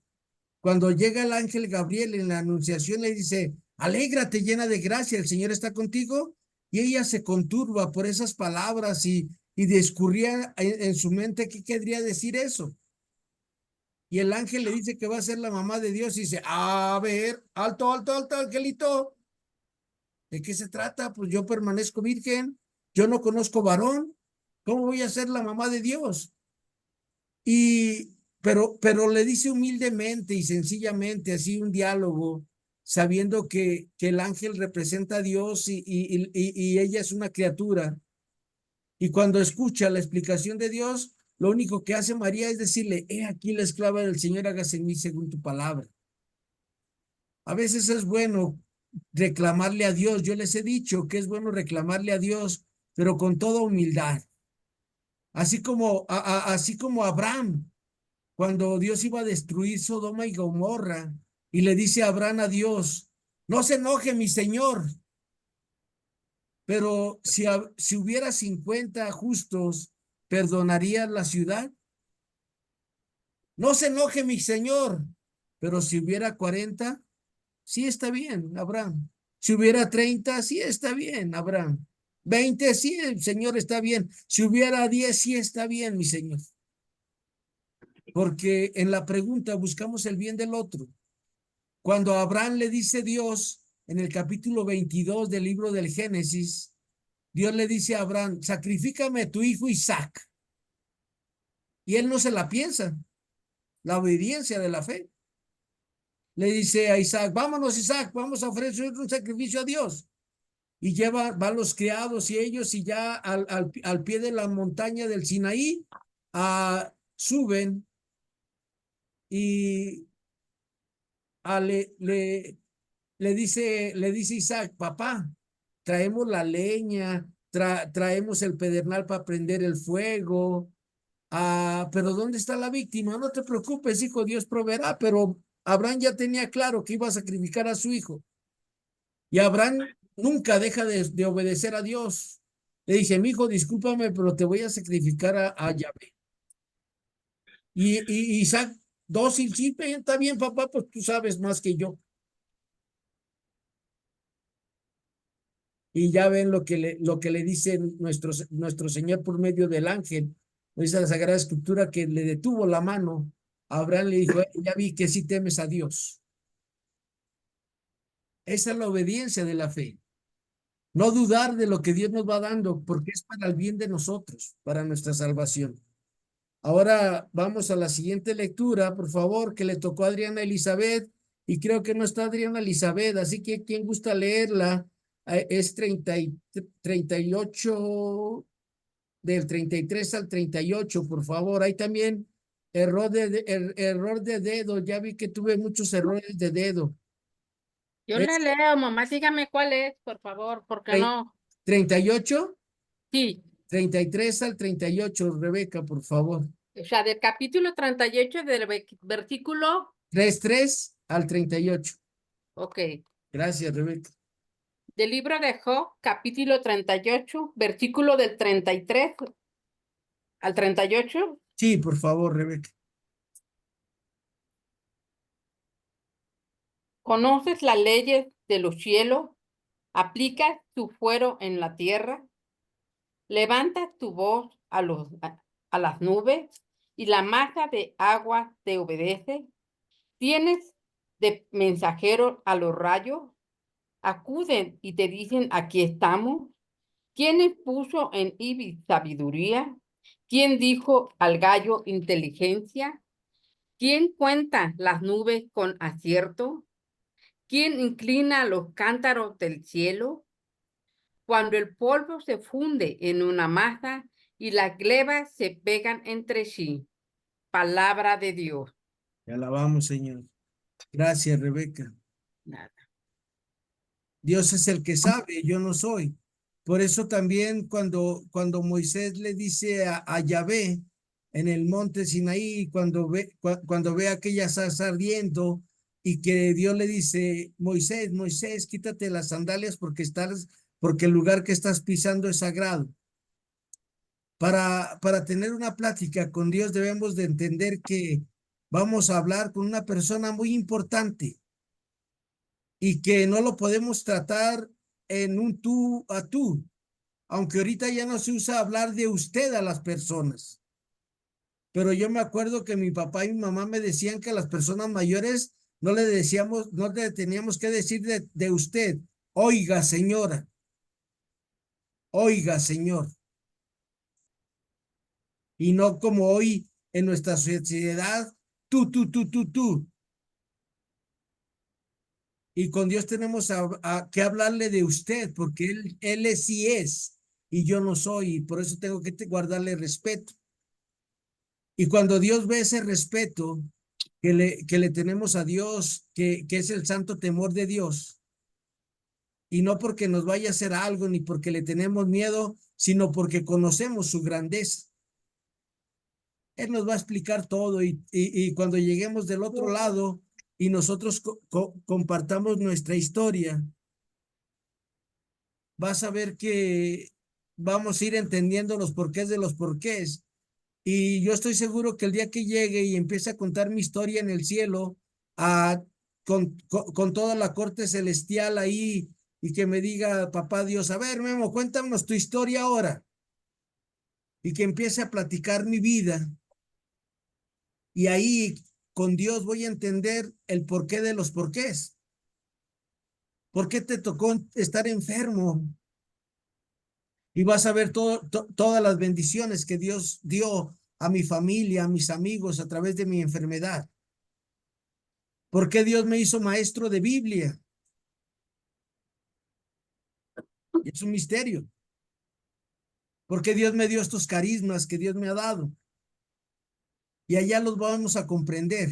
cuando llega el ángel Gabriel en la anunciación, le dice, alégrate llena de gracia, el Señor está contigo. Y ella se conturba por esas palabras y discurría en su mente qué querría decir eso. Y el ángel le dice que va a ser la mamá de Dios y dice, a ver, alto, alto, alto, angelito. ¿De qué se trata? Pues yo permanezco virgen, yo no conozco varón, ¿cómo voy a ser la mamá de Dios? Pero le dice humildemente y sencillamente, así un diálogo, sabiendo que el ángel representa a Dios y ella es una criatura. Y cuando escucha la explicación de Dios, lo único que hace María es decirle, he aquí la esclava del Señor, hágase en mí según tu palabra. A veces es bueno reclamarle a Dios. Yo les he dicho que es bueno reclamarle a Dios, pero con toda humildad. Así como Abraham, cuando Dios iba a destruir Sodoma y Gomorra, y le dice a Abraham a Dios, no se enoje mi Señor, pero si hubiera 50 justos, ¿perdonaría la ciudad? No se enoje mi Señor, pero si hubiera 40, sí está bien, Abraham. Si hubiera 30, sí está bien, Abraham. 20, sí, el Señor está bien. Si hubiera 10, sí está bien, mi Señor. Porque en la pregunta buscamos el bien del otro. Cuando Abraham le dice Dios en el capítulo 22 del libro del Génesis, Dios le dice a Abraham, sacrifícame a tu hijo Isaac. Y él no se la piensa, la obediencia de la fe. Le dice a Isaac, vámonos Isaac, vamos a ofrecer un sacrificio a Dios. Y van los criados y ellos y ya al pie de la montaña del Sinaí suben y le dice Isaac, papá, traemos la leña, traemos el pedernal para prender el fuego, pero ¿dónde está la víctima? No te preocupes, hijo, Dios proveerá, pero Abraham ya tenía claro que iba a sacrificar a su hijo. Y Abraham nunca deja de obedecer a Dios. Le dice, mi hijo, discúlpame, pero te voy a sacrificar a Yahvé. Y Isaac, dócil, sí, está bien, papá, pues tú sabes más que yo. Y ya ven lo que le dice nuestro Señor por medio del ángel. Dice la Sagrada Escritura que le detuvo la mano. Abraham le dijo, ya vi que sí temes a Dios. Esa es la obediencia de la fe. No dudar de lo que Dios nos va dando, porque es para el bien de nosotros, para nuestra salvación. Ahora vamos a la siguiente lectura, por favor, que le tocó a Adriana Elizabeth, y creo que no está Adriana Elizabeth, así que quien gusta leerla, es 38, del 33 al 38, por favor. Hay también error de dedo, ya vi que tuve muchos errores de dedo. Yo Es le leo, mamá, dígame cuál es, por favor, porque no. 38, Sí, 33 al 38, Rebeca, por favor. o sea, del capítulo 38 del versículo, 33 al 38. ok, Gracias, Rebeca. del libro de Job, capítulo 38, versículo del 33 al 38. Sí, por favor, Rebeca. ¿Conoces las leyes de los cielos? ¿Aplicas tu fuero en la tierra? ¿Levantas tu voz a las nubes y la masa de agua te obedece? ¿Tienes de mensajero a los rayos? Acuden y te dicen, aquí estamos. ¿Quién puso en Ibis sabiduría? ¿Quién dijo al gallo inteligencia? ¿Quién cuenta las nubes con acierto? ¿Quién inclina los cántaros del cielo? Cuando el polvo se funde en una masa y las glebas se pegan entre sí. Palabra de Dios. Te alabamos, Señor. Gracias, Rebeca. Nada. Dios es el que sabe, yo no soy. Por eso también cuando Moisés le dice a Yahvé en el monte Sinaí, cuando ve aquella zarza ardiendo y que Dios le dice, Moisés, quítate las sandalias porque el lugar que estás pisando es sagrado. Para tener una plática con Dios debemos de entender que vamos a hablar con una persona muy importante y que no lo podemos tratar en un tú a tú, aunque ahorita ya no se usa hablar de usted a las personas. Pero yo me acuerdo que mi papá y mi mamá me decían que a las personas mayores no le decíamos, no le teníamos que decir de usted, oiga señora, oiga señor. Y no como hoy en nuestra sociedad, tú. Y con Dios tenemos que hablarle de usted, porque él sí es y yo no soy, y por eso tengo que guardarle respeto. Y cuando Dios ve ese respeto que le tenemos a Dios, que es el santo temor de Dios, y no porque nos vaya a hacer algo, ni porque le tenemos miedo, sino porque conocemos su grandeza. Él nos va a explicar todo y cuando lleguemos del otro lado y nosotros compartamos nuestra historia, vas a ver que vamos a ir entendiendo los porqués de los porqués. Y yo estoy seguro que el día que llegue y empiece a contar mi historia en el cielo, con toda la corte celestial ahí, y que me diga, papá Dios, a ver, Memo, cuéntanos tu historia ahora. Y que empiece a platicar mi vida. Y ahí con Dios voy a entender el porqué de los porqués. ¿Por qué te tocó estar enfermo? Y vas a ver todas las bendiciones que Dios dio a mi familia, a mis amigos a través de mi enfermedad. ¿Por qué Dios me hizo maestro de Biblia? Es un misterio. ¿Por qué Dios me dio estos carismas que Dios me ha dado? Y allá los vamos a comprender.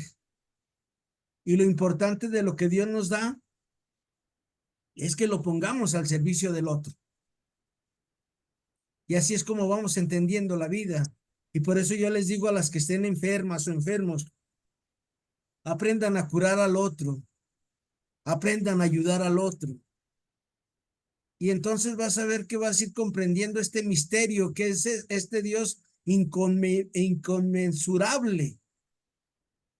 Y lo importante de lo que Dios nos da es que lo pongamos al servicio del otro. Y así es como vamos entendiendo la vida. Y por eso yo les digo a las que estén enfermas o enfermos, aprendan a curar al otro, aprendan a ayudar al otro. Y entonces vas a ver que vas a ir comprendiendo este misterio que es este Dios inconmensurable,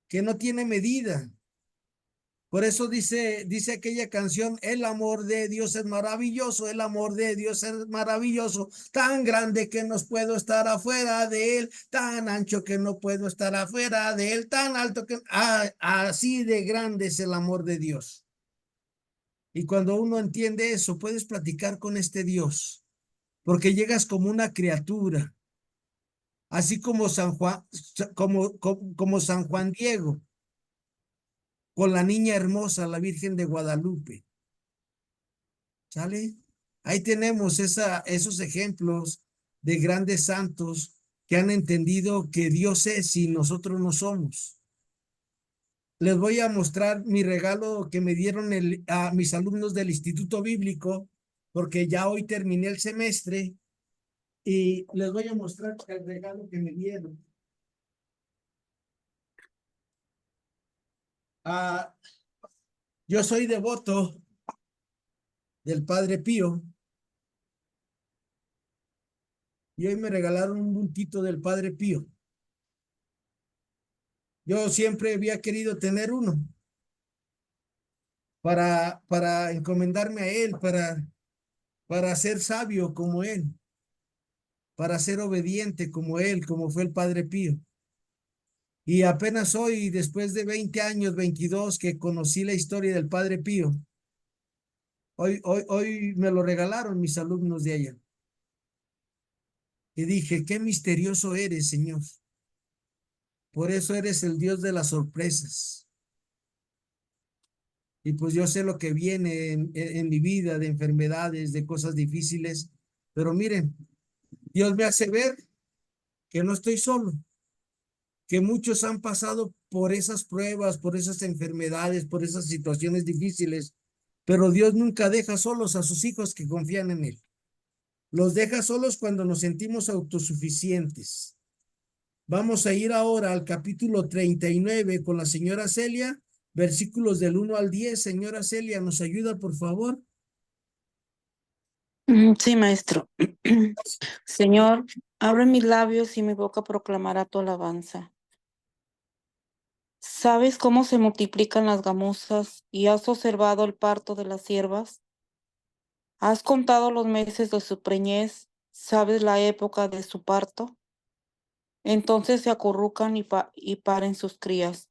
que no tiene medida. Por eso dice aquella canción, el amor de Dios es maravilloso, el amor de Dios es maravilloso, tan grande que no puedo estar afuera de él, tan ancho que no puedo estar afuera de él, tan alto que... así de grande es el amor de Dios. Y cuando uno entiende eso, puedes platicar con este Dios, porque llegas como una criatura, así como San Juan, como San Juan Diego, con la niña hermosa, la Virgen de Guadalupe. ¿Sale? Ahí tenemos esos ejemplos de grandes santos que han entendido que Dios es y nosotros no somos. Les voy a mostrar mi regalo que me dieron a mis alumnos del Instituto Bíblico, porque ya hoy terminé el semestre y les voy a mostrar el regalo que me dieron. Yo soy devoto del Padre Pío y hoy me regalaron un bultito del Padre Pío. Yo siempre había querido tener uno para encomendarme a él, para ser sabio como él, para ser obediente como él, como fue el Padre Pío. Y apenas hoy, después de 20 años, 22, que conocí la historia del Padre Pío, hoy me lo regalaron mis alumnos de allá. Y dije, qué misterioso eres, Señor. Por eso eres el Dios de las sorpresas. Y pues yo sé lo que viene en mi vida, de enfermedades, de cosas difíciles. Pero miren, Dios me hace ver que no estoy solo, que muchos han pasado por esas pruebas, por esas enfermedades, por esas situaciones difíciles, pero Dios nunca deja solos a sus hijos que confían en Él. Los deja solos cuando nos sentimos autosuficientes. Vamos a ir ahora al capítulo 39 con la señora Celia, versículos del 1 al 10. Señora Celia, ¿nos ayuda, por favor? Sí, maestro. Señor, abre mis labios y mi boca proclamará tu alabanza. ¿Sabes cómo se multiplican las gamuzas y has observado el parto de las ciervas? ¿Has contado los meses de su preñez? ¿Sabes la época de su parto? Entonces se acurrucan y paren sus crías.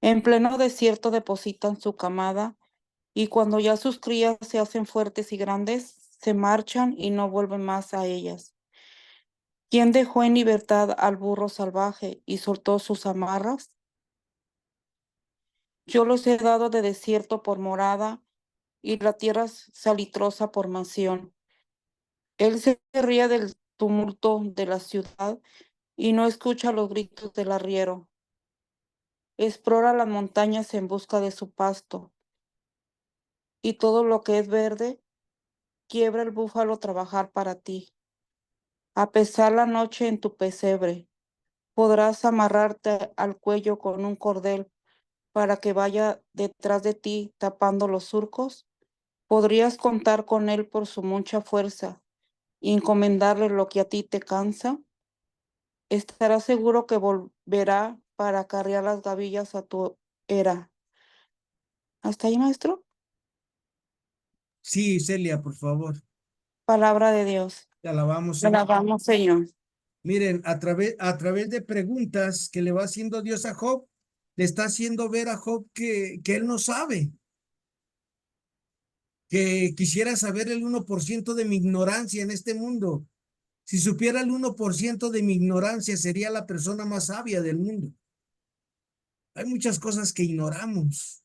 En pleno desierto depositan su camada y cuando ya sus crías se hacen fuertes y grandes, se marchan y no vuelven más a ellas. ¿Quién dejó en libertad al burro salvaje y soltó sus amarras? Yo los he dado de desierto por morada y la tierra salitrosa por mansión. Él se ríe del tumulto de la ciudad y no escucha los gritos del arriero. Explora las montañas en busca de su pasto y todo lo que es verde, quiebra el búfalo trabajar para ti. A pesar la noche en tu pesebre, podrás amarrarte al cuello con un cordel para que vaya detrás de ti tapando los surcos. Podrías contar con él por su mucha fuerza y encomendarle lo que a ti te cansa. Estarás seguro que volverá para acarrear las gavillas a tu era. ¿Hasta ahí, maestro? Sí, Celia, por favor. Palabra de Dios. Te alabamos, Te Señor. alabamos, Señor. Miren, a través de preguntas que le va haciendo Dios a Job, le está haciendo ver a Job que él no sabe, que quisiera saber el 1% de mi ignorancia en este mundo. Si supiera el 1% de mi ignorancia, sería la persona más sabia del mundo. Hay muchas cosas que ignoramos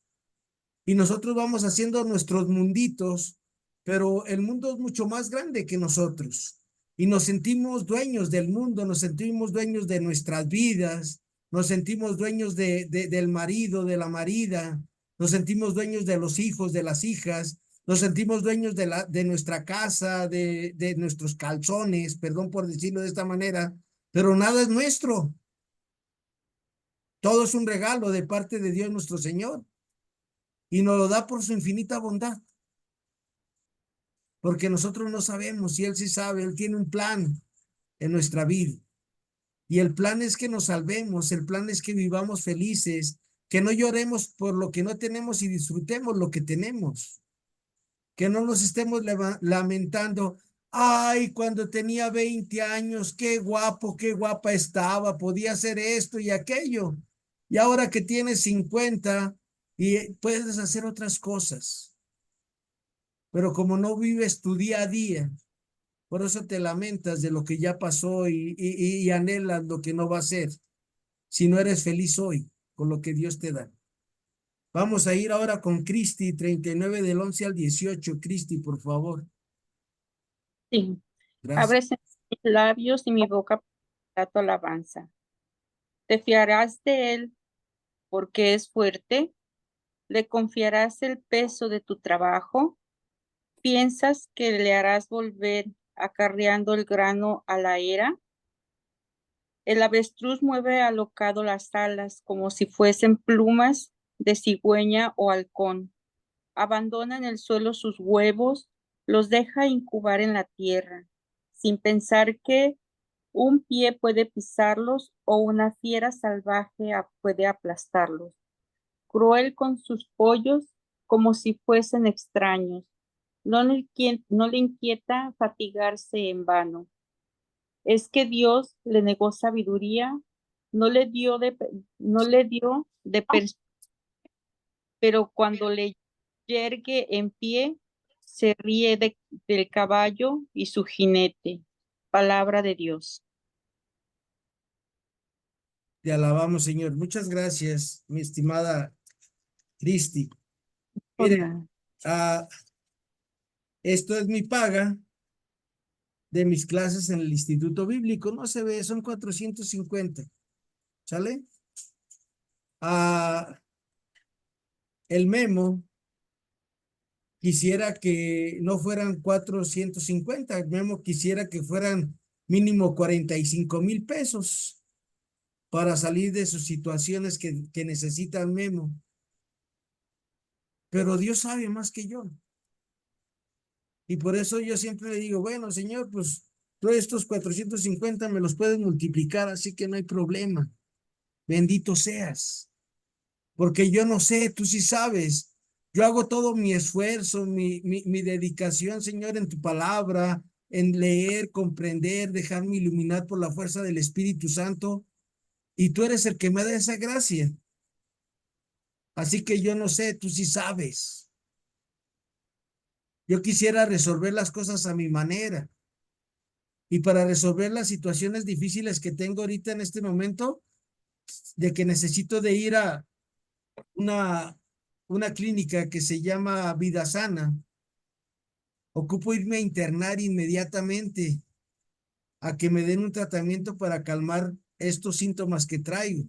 y nosotros vamos haciendo nuestros munditos, pero el mundo es mucho más grande que nosotros y nos sentimos dueños del mundo, nos sentimos dueños de nuestras vidas, nos sentimos dueños del marido, de la marida, nos sentimos dueños de los hijos, de las hijas, nos sentimos dueños de nuestra casa, de nuestros calzones, perdón por decirlo de esta manera, pero nada es nuestro. Todo es un regalo de parte de Dios nuestro Señor y nos lo da por su infinita bondad. Porque nosotros no sabemos y Él sí sabe, Él tiene un plan en nuestra vida. Y el plan es que nos salvemos, el plan es que vivamos felices, que no lloremos por lo que no tenemos y disfrutemos lo que tenemos. Que no nos estemos lamentando, ay, cuando tenía 20 años, qué guapo, qué guapa estaba, podía hacer esto y aquello. Y ahora que tienes 50 y puedes hacer otras cosas. Pero como no vives tu día a día, por eso te lamentas de lo que ya pasó y anhelas lo que no va a ser, si no eres feliz hoy con lo que Dios te da. Vamos a ir ahora con Cristi, 39 del 11 al 18. Cristi, por favor. Sí. Gracias. Abres mis labios y mi boca para tu alabanza. ¿Te fiarás de él porque es fuerte? ¿Le confiarás el peso de tu trabajo? ¿Piensas que le harás volver acarreando el grano a la era? El avestruz mueve alocado las alas como si fuesen plumas de cigüeña o halcón. Abandona en el suelo sus huevos, los deja incubar en la tierra, sin pensar que un pie puede pisarlos o una fiera salvaje puede aplastarlos. Cruel con sus pollos como si fuesen extraños. No le inquieta fatigarse en vano. Es que Dios le negó sabiduría, no le dio de pero cuando le yergue en pie, se ríe del caballo y su jinete. Palabra de Dios. Te alabamos, Señor. Muchas gracias, mi estimada Cristi. Mire, esto es mi paga de mis clases en el Instituto Bíblico. No se ve, son 450. ¿Sale? El memo quisiera que no fueran 450. El memo quisiera que fueran mínimo 45,000 pesos para salir de sus situaciones que necesitan memo. Pero Dios sabe más que yo. Y por eso yo siempre le digo, bueno, Señor, pues todos estos 450 me los puedes multiplicar, así que no hay problema. Bendito seas. porque yo no sé, tú sí sabes. Yo hago todo mi esfuerzo, mi dedicación, Señor, en tu palabra, en leer, comprender, dejarme iluminar por la fuerza del Espíritu Santo, y tú eres el que me da esa gracia. Así que yo no sé, tú sí sabes. Yo quisiera resolver las cosas a mi manera. Y para resolver las situaciones difíciles que tengo ahorita en este momento, de que necesito de ir a una, una clínica que se llama Vida Sana, ocupo irme a internar inmediatamente a que me den un tratamiento para calmar estos síntomas que traigo.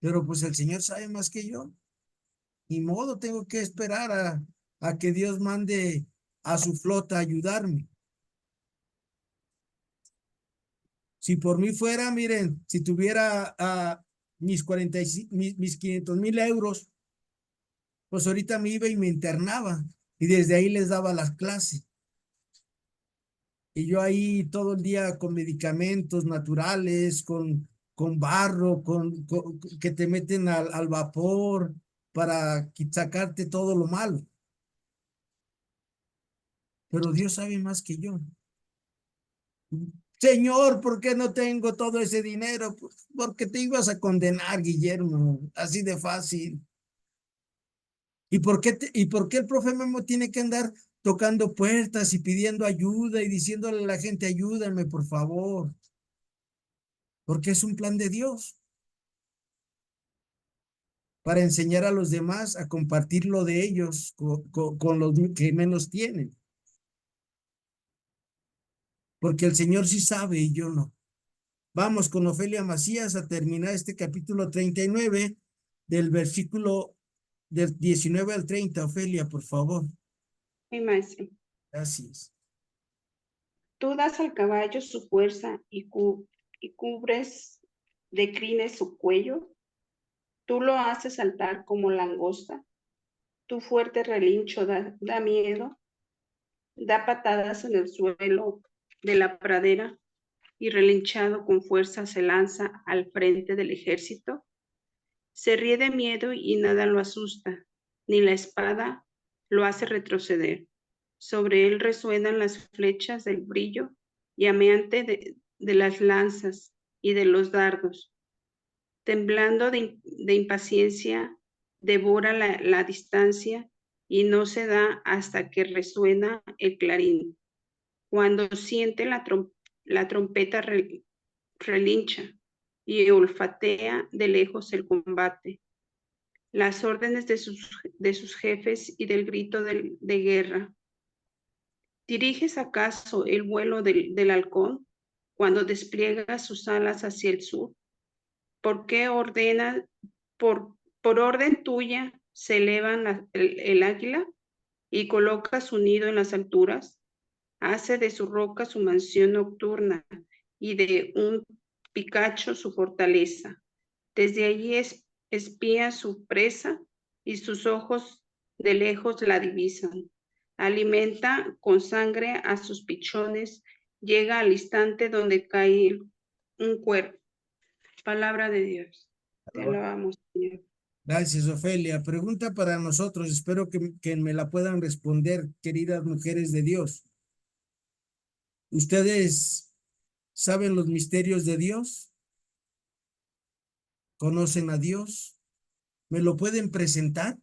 Pero pues el Señor sabe más que yo. Ni modo, tengo que esperar a que Dios mande a su flota a ayudarme. Si por mí fuera, miren, si tuviera mis 45, mis 500,000 euros, pues ahorita me iba y me internaba y desde ahí les daba las clases. Y yo ahí todo el día con medicamentos naturales, con barro, que te meten al vapor para sacarte todo lo malo. Pero Dios sabe más que yo. Señor, ¿por qué no tengo todo ese dinero? Pues porque te ibas a condenar, Guillermo, así de fácil. ¿Y por qué el profe Memo tiene que andar tocando puertas y pidiendo ayuda y diciéndole a la gente, ayúdame, por favor? Porque es un plan de Dios para enseñar a los demás a compartir lo de ellos con los que menos tienen. Porque el Señor sí sabe y yo no. Vamos con Ofelia Macías a terminar este capítulo 39 del versículo del 19 al 30. Ofelia, por favor. Mi maestro. Gracias. Tú das al caballo su fuerza y cubres de crines su cuello. Tú lo haces saltar como langosta. Tu fuerte relincho da miedo. Da patadas en el suelo de la pradera y relinchado con fuerza se lanza al frente del ejército. Se ríe de miedo y nada lo asusta, ni la espada lo hace retroceder. Sobre él resuenan las flechas del brillo llameante de las lanzas y de los dardos. Temblando de impaciencia, devora la distancia y no se da hasta que resuena el clarín. Cuando siente la trompeta relincha y olfatea de lejos el combate, las órdenes de sus jefes y del grito de guerra. ¿Diriges acaso el vuelo del halcón cuando despliega sus alas hacia el sur? ¿Por qué por orden tuya se elevan el águila y coloca su nido en las alturas? Hace de su roca su mansión nocturna y de un picacho su fortaleza. Desde allí espía su presa y sus ojos de lejos la divisan. Alimenta con sangre a sus pichones, llega al instante donde cae un cuerpo. Palabra de Dios. Te alabamos, Señor. Gracias, Ofelia. Pregunta para nosotros. Espero que me la puedan responder, queridas mujeres de Dios. ¿Ustedes saben los misterios de Dios? ¿Conocen a Dios? ¿Me lo pueden presentar?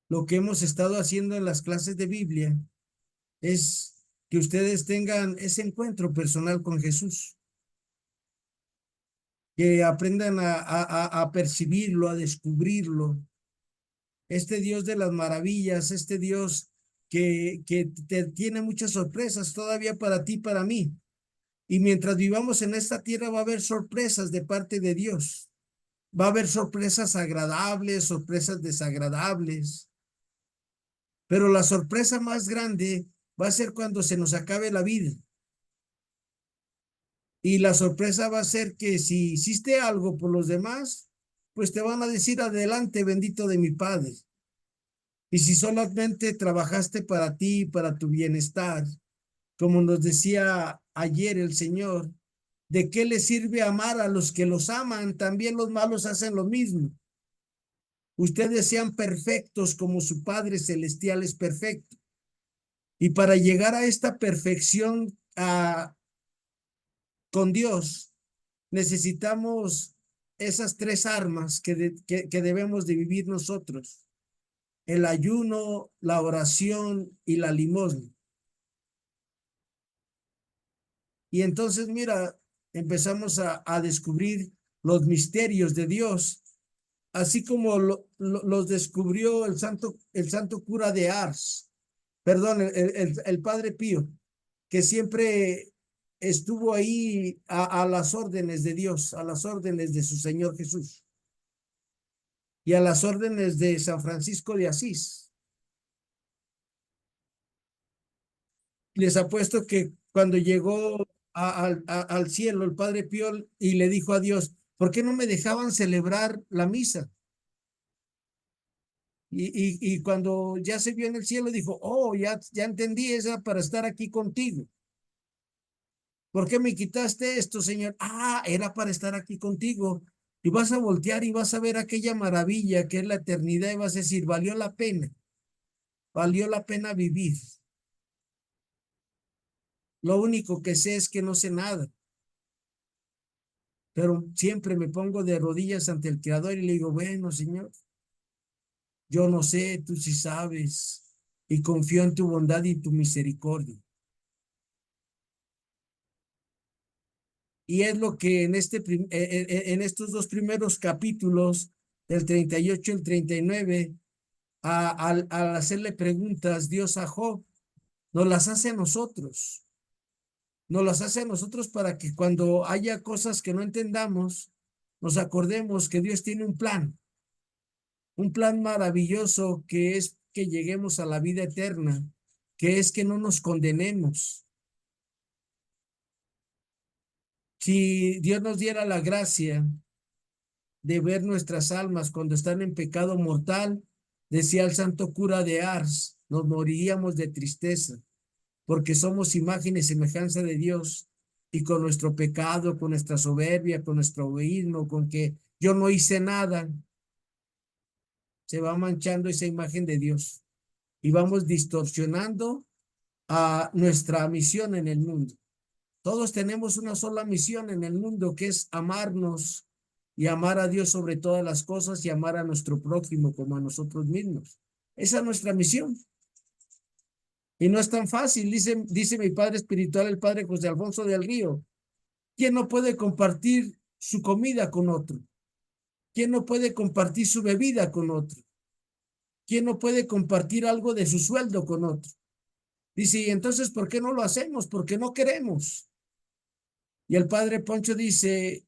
Lo que hemos estado haciendo en las clases de Biblia es que ustedes tengan ese encuentro personal con Jesús, que aprendan a percibirlo, a descubrirlo. Este Dios de las maravillas, este Dios que tiene muchas sorpresas todavía para ti, para mí. Y mientras vivamos en esta tierra va a haber sorpresas de parte de Dios. Va a haber sorpresas agradables, sorpresas desagradables. Pero la sorpresa más grande va a ser cuando se nos acabe la vida. Y la sorpresa va a ser que si hiciste algo por los demás, pues te van a decir adelante, bendito de mi Padre. Y si solamente trabajaste para ti, para tu bienestar, como nos decía ayer el Señor, ¿De qué les sirve amar a los que los aman? También los malos hacen lo mismo. Ustedes sean perfectos como su Padre Celestial es perfecto. Y para llegar a esta perfección con Dios, necesitamos esas tres armas que debemos de vivir nosotros: el ayuno, la oración y la limosna. Y entonces, mira, empezamos a descubrir los misterios de Dios, así como los descubrió el santo cura de Ars, perdón, el Padre Pío, que siempre estuvo ahí a las órdenes de Dios, a las órdenes de su Señor Jesús y a las órdenes de San Francisco de Asís. Les apuesto que cuando llegó al cielo el Padre Pío y le dijo a Dios, ¿por qué no me dejaban celebrar la misa? Y cuando ya se vio en el cielo, dijo, oh, ya entendí, esa para estar aquí contigo. ¿Por qué me quitaste esto, Señor? Ah, era para estar aquí contigo. Y vas a voltear y vas a ver aquella maravilla que es la eternidad y vas a decir, valió la pena vivir. Lo único que sé es que no sé nada, pero siempre me pongo de rodillas ante el Creador y le digo, bueno, Señor, yo no sé, tú sí sabes, y confío en tu bondad y tu misericordia. Y es lo que en estos dos primeros capítulos, del 38 y el 39, al hacerle preguntas Dios a Job, nos las hace a nosotros. Nos las hace a nosotros para que cuando haya cosas que no entendamos, nos acordemos que Dios tiene un plan maravilloso, que es que lleguemos a la vida eterna, que es que no nos condenemos. Si Dios nos diera la gracia de ver nuestras almas cuando están en pecado mortal, decía el santo cura de Ars, nos moriríamos de tristeza, porque somos imagen y semejanza de Dios, y con nuestro pecado, con nuestra soberbia, con nuestro egoísmo, con que yo no hice nada, se va manchando esa imagen de Dios y vamos distorsionando a nuestra misión en el mundo. Todos tenemos una sola misión en el mundo, que es amarnos y amar a Dios sobre todas las cosas y amar a nuestro prójimo como a nosotros mismos. Esa es nuestra misión. Y no es tan fácil, dice mi padre espiritual, el padre José Alfonso del Río. ¿Quién no puede compartir su comida con otro? ¿Quién no puede compartir su bebida con otro? ¿Quién no puede compartir algo de su sueldo con otro? Dice, y entonces, ¿por qué no lo hacemos? Porque no queremos. Y el padre Poncho dice,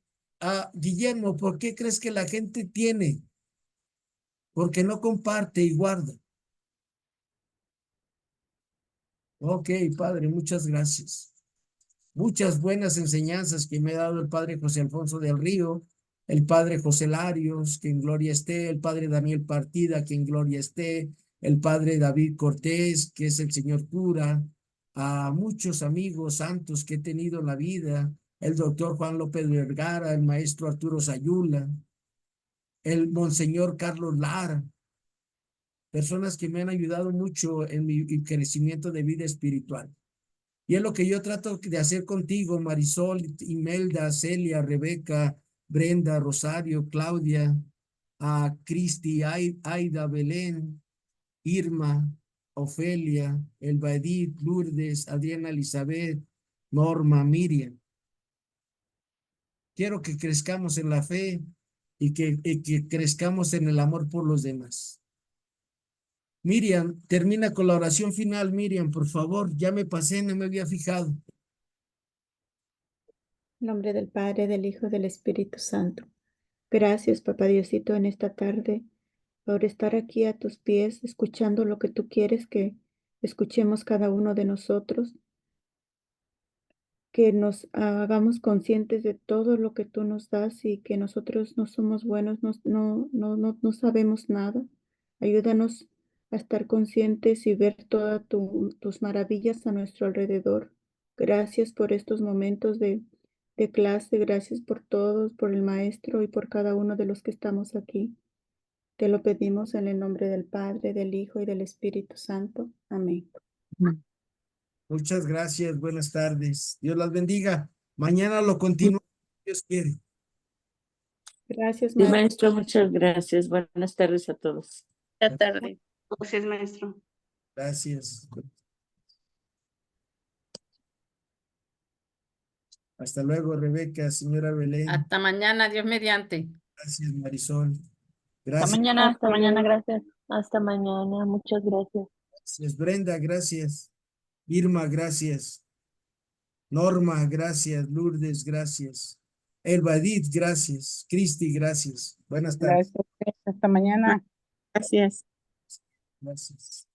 Guillermo, ¿por qué crees que la gente tiene? Porque no comparte y guarda. Ok, padre, muchas gracias. Muchas buenas enseñanzas que me ha dado el padre José Alfonso del Río, el padre José Larios, que en gloria esté, el padre Daniel Partida, que en gloria esté, el padre David Cortés, que es el señor cura, a muchos amigos santos que he tenido en la vida, el doctor Juan López Vergara, el maestro Arturo Sayula, el monseñor Carlos Lara, personas que me han ayudado mucho en mi crecimiento de vida espiritual. Y es lo que yo trato de hacer contigo, Marisol, Imelda, Celia, Rebeca, Brenda, Rosario, Claudia, a Cristi, Aida, Belén, Irma, Ofelia, Elba Edith, Lourdes, Adriana Elizabeth, Norma, Miriam. Quiero que crezcamos en la fe y que crezcamos en el amor por los demás. Miriam, termina con la oración final, Miriam, por favor. Ya me pasé, no me había fijado. En nombre del Padre, del Hijo, del Espíritu Santo. Gracias, Papá Diosito, en esta tarde, por estar aquí a tus pies, escuchando lo que tú quieres que escuchemos cada uno de nosotros, que nos hagamos conscientes de todo lo que tú nos das y que nosotros no somos buenos, no sabemos nada. Ayúdanos a estar conscientes y ver todas tus maravillas a nuestro alrededor. Gracias por estos momentos de de clase. Gracias por todos, por el maestro y por cada uno de los que estamos aquí. Te lo pedimos en el nombre del Padre, del Hijo y del Espíritu Santo. Amén. Muchas gracias, buenas tardes. Dios las bendiga. Mañana lo continúo, si Dios quiere. Gracias, Sí, maestro. maestro, muchas gracias. Buenas tardes a todos. Buenas tardes. Gracias, maestro. Gracias. Hasta luego, Rebeca, señora Belén. Hasta mañana, Dios mediante. Gracias, Marisol. Hasta Gracias, Hasta mañana, luego. gracias. Hasta mañana. Muchas gracias. gracias. Brenda, gracias. Irma, gracias. Norma, gracias. Lourdes, gracias. Elvadit, gracias. Cristi, gracias. Buenas tardes. Gracias. Hasta mañana. Gracias. Gracias.